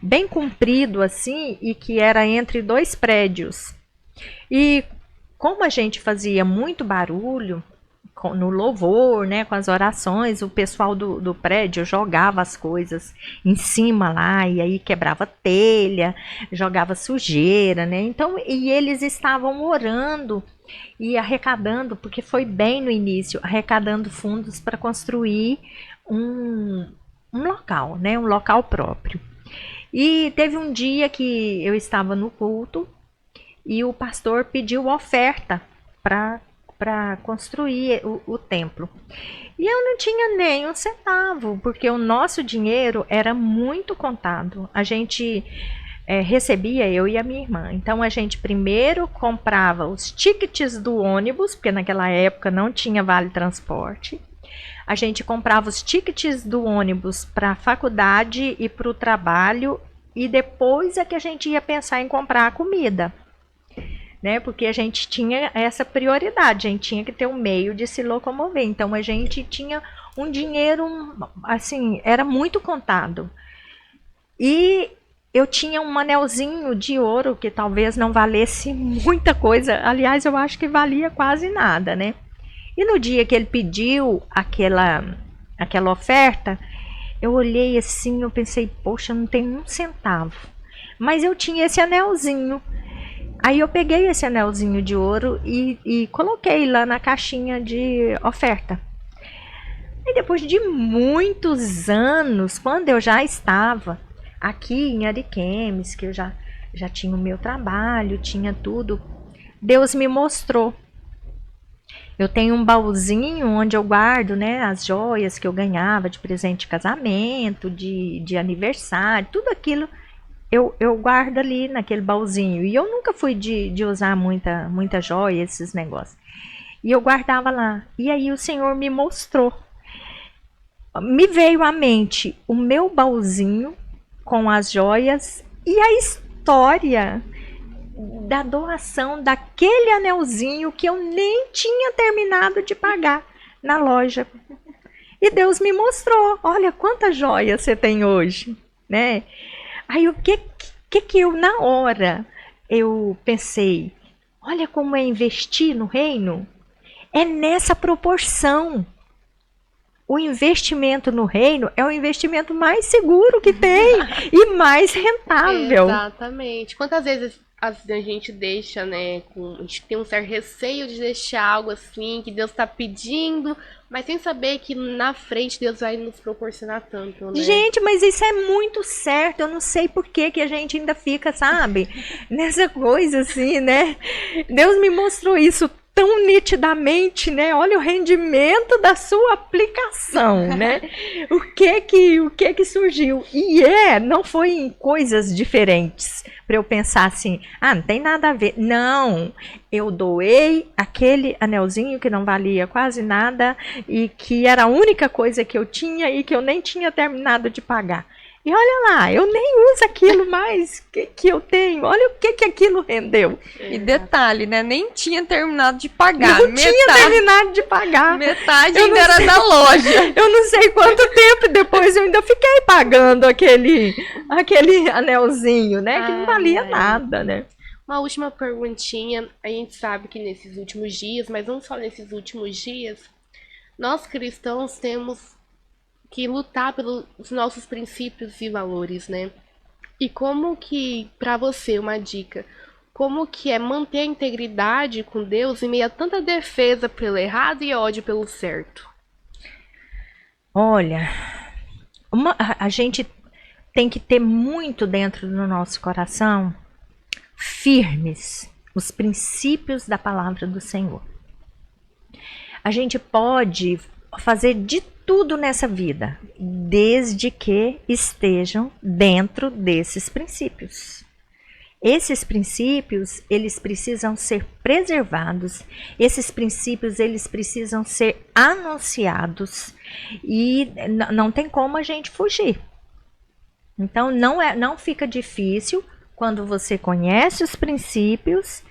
Speaker 3: bem comprido assim, e que era entre 2 prédios. E como a gente fazia muito barulho no louvor, né, com as orações, o pessoal do prédio jogava as coisas em cima lá, e aí quebrava telha, jogava sujeira, né? Então, e eles estavam orando e arrecadando, porque foi bem no início, arrecadando fundos para construir um local, né, um local próprio. E teve um dia que eu estava no culto e o pastor pediu oferta para construir o templo. E eu não tinha nem um centavo, porque o nosso dinheiro era muito contado. A gente recebia, eu e a minha irmã. Então a gente primeiro comprava os tickets do ônibus, porque naquela época não tinha vale transporte. A gente comprava os tickets do ônibus para a faculdade e para o trabalho, e depois é que a gente ia pensar em comprar a comida, né? Porque a gente tinha essa prioridade, a gente tinha que ter um meio de se locomover. Então a gente tinha um dinheiro, assim, era muito contado. E eu tinha um anelzinho de ouro que talvez não valesse muita coisa, aliás, eu acho que valia quase nada, né? E no dia que ele pediu aquela oferta, eu olhei assim, eu pensei, poxa, não tem um centavo. Mas eu tinha esse anelzinho. Aí eu peguei esse anelzinho de ouro e coloquei lá na caixinha de oferta. E depois de muitos anos, quando eu já estava aqui em Ariquemes, que eu já tinha o meu trabalho, tinha tudo, Deus me mostrou. Eu tenho um baúzinho onde eu guardo, né, as joias que eu ganhava de presente de casamento, de aniversário, tudo aquilo eu guardo ali naquele baúzinho. E eu nunca fui de usar muita joia, esses negócios. E eu guardava lá. E aí o Senhor me mostrou. me veio à mente o meu baúzinho com as joias e a história da doação daquele anelzinho que eu nem tinha terminado de pagar na loja. E Deus me mostrou, olha quantas joias você tem hoje, né? Aí o que eu, na hora, eu pensei, olha como é investir no reino, é nessa proporção. O investimento no reino é o investimento mais seguro que tem e mais rentável.
Speaker 1: Exatamente. Quantas vezes a gente deixa, né? A gente tem um certo receio de deixar algo assim que Deus está pedindo, mas sem saber que na frente Deus vai nos proporcionar tanto, né?
Speaker 3: Gente, mas isso é muito certo. Eu não sei por que a gente ainda fica, sabe, nessa coisa assim, né? Deus me mostrou isso tão nitidamente, né? Olha o rendimento da sua aplicação, né? O que surgiu? E não foi em coisas diferentes para eu pensar assim, não tem nada a ver. Não, eu doei aquele anelzinho que não valia quase nada e que era a única coisa que eu tinha e que eu nem tinha terminado de pagar. E olha lá, eu nem uso aquilo mais que eu tenho. Olha o que aquilo rendeu.
Speaker 2: E detalhe, né? Nem tinha terminado de pagar.
Speaker 3: Não tinha terminado de pagar.
Speaker 2: Metade ainda era da loja.
Speaker 3: Eu não sei quanto tempo depois eu ainda fiquei pagando aquele anelzinho, né? Que não valia nada, né?
Speaker 1: Uma última perguntinha. A gente sabe que nesses últimos dias, mas não só nesses últimos dias, nós cristãos temos que lutar pelos nossos princípios e valores, né? E como que, para você, uma dica, como que é manter a integridade com Deus em meio a tanta defesa pelo errado e ódio pelo certo?
Speaker 3: Olha, a gente tem que ter muito dentro do nosso coração firmes os princípios da palavra do Senhor. A gente pode fazer de tudo nessa vida, desde que estejam dentro desses princípios. Esses princípios, eles precisam ser preservados, esses princípios, eles precisam ser anunciados e não tem como a gente fugir. Então, não fica difícil quando você conhece os princípios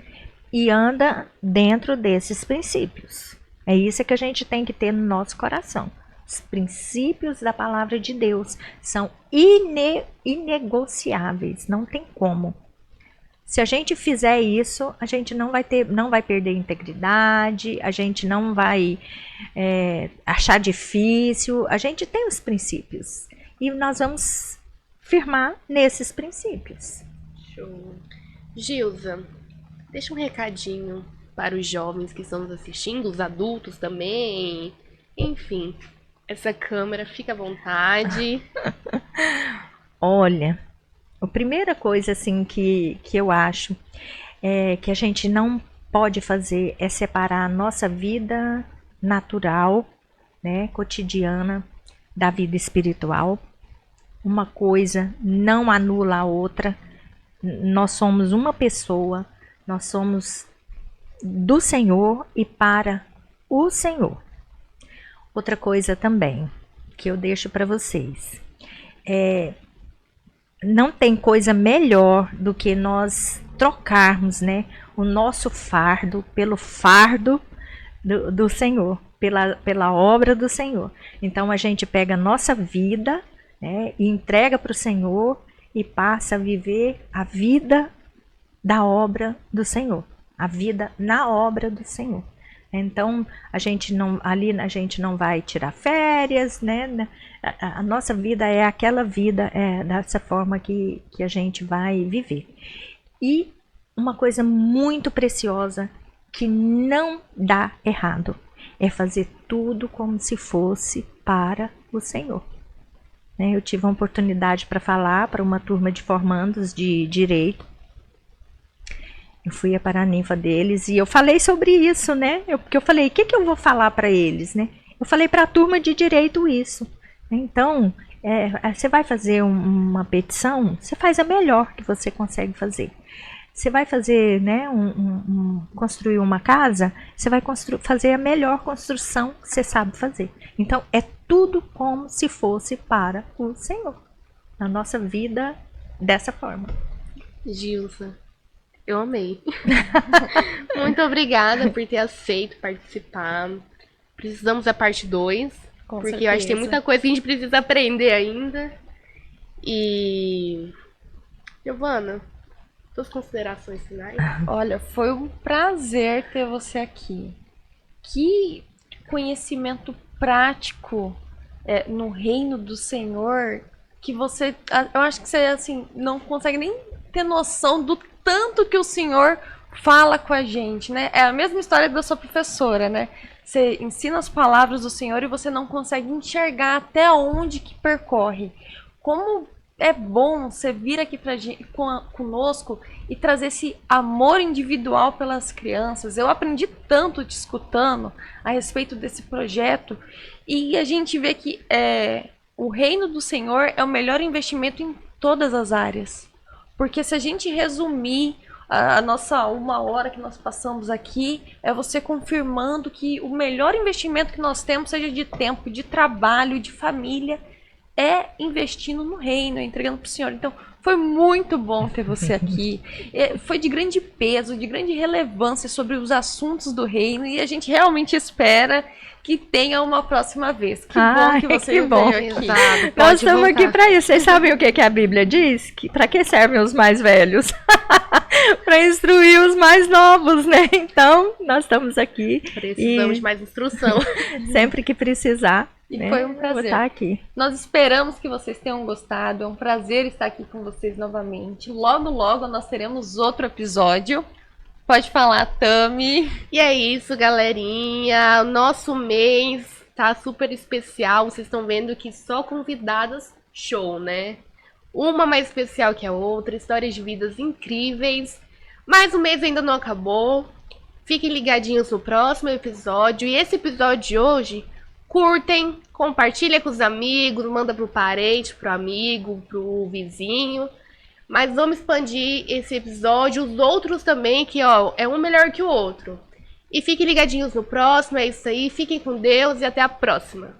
Speaker 3: e anda dentro desses princípios. É isso que a gente tem que ter no nosso coração. Os princípios da palavra de Deus são inegociáveis, não tem como. Se a gente fizer isso, a gente não vai perder integridade, a gente não vai achar difícil. A gente tem os princípios e nós vamos firmar nesses princípios.
Speaker 1: Show. Gilza, deixa um recadinho para os jovens que estão nos assistindo, os adultos também, enfim. Essa câmera, fica à vontade.
Speaker 3: Olha, a primeira coisa assim que eu acho que a gente não pode fazer é separar a nossa vida natural, né, cotidiana, da vida espiritual. Uma coisa não anula a outra. Nós somos uma pessoa, nós somos do Senhor e para o Senhor. Outra coisa também que eu deixo para vocês não tem coisa melhor do que nós trocarmos, né, o nosso fardo pelo fardo do Senhor, pela obra do Senhor. Então a gente pega a nossa vida, né, e entrega para o Senhor e passa a viver a vida da obra do Senhor, a vida na obra do Senhor. Então a gente não vai tirar férias, né? A nossa vida é aquela vida, dessa forma que a gente vai viver. E uma coisa muito preciosa que não dá errado é fazer tudo como se fosse para o Senhor. Eu tive uma oportunidade para falar para uma turma de formandos de direito. Eu fui a paraninfa deles e eu falei sobre isso, né? Porque eu falei, o que eu vou falar para eles, né? Eu falei para a turma de direito isso. Então, você vai fazer uma petição, você faz a melhor que você consegue fazer. Você vai fazer, né, construir uma casa, você vai fazer a melhor construção que você sabe fazer. Então, é tudo como se fosse para o Senhor. Na nossa vida, dessa forma.
Speaker 1: Gilza, eu amei. Muito obrigada por ter aceito participar. Precisamos da parte 2,
Speaker 2: Com
Speaker 1: porque
Speaker 2: certeza.
Speaker 1: eu acho que tem muita coisa que a gente precisa aprender ainda. E... Giovana, suas considerações finais?
Speaker 2: Olha, foi um prazer ter você aqui. Que conhecimento prático no reino do Senhor que você, eu acho que você assim não consegue nem ter noção do tanto que o Senhor fala com a gente, né? É a mesma história da sua professora, né? Você ensina as palavras do Senhor e você não consegue enxergar até onde que percorre. Como é bom você vir aqui conosco e trazer esse amor individual pelas crianças. Eu aprendi tanto te escutando a respeito desse projeto e a gente vê que o reino do Senhor é o melhor investimento em todas as áreas. Porque se a gente resumir a nossa 1 hora que nós passamos aqui, é você confirmando que o melhor investimento que nós temos, seja de tempo, de trabalho, de família, é investindo no reino, entregando para o Senhor. Então, foi muito bom ter você aqui. Foi de grande peso, de grande relevância sobre os assuntos do reino e a gente realmente espera que tenha uma próxima vez. Que bom que você veio aqui.
Speaker 1: Exato,
Speaker 3: Nós estamos
Speaker 1: voltar.
Speaker 3: aqui para isso. Vocês sabem o que a Bíblia diz? Para que servem os mais velhos? Para instruir os mais novos, né? Então, nós estamos aqui.
Speaker 1: Precisamos de mais instrução.
Speaker 3: Sempre que precisar.
Speaker 2: E
Speaker 3: né,
Speaker 2: foi um
Speaker 3: eu vou
Speaker 2: prazer.
Speaker 3: estar aqui.
Speaker 2: Nós esperamos que vocês tenham gostado. É um prazer estar aqui com vocês novamente. Logo, logo nós teremos outro episódio. Pode falar, Tami.
Speaker 1: E é isso, galerinha. O nosso mês tá super especial. Vocês estão vendo que só convidadas show, né? Uma mais especial que a outra. Histórias de vidas incríveis. Mas o mês ainda não acabou. Fiquem ligadinhos no próximo episódio. E esse episódio de hoje, curtem, compartilha com os amigos, manda pro parente, pro amigo, pro vizinho. Mas vamos expandir esse episódio, os outros também, que ó, é um melhor que o outro. E fiquem ligadinhos no próximo, é isso aí. Fiquem com Deus e até a próxima.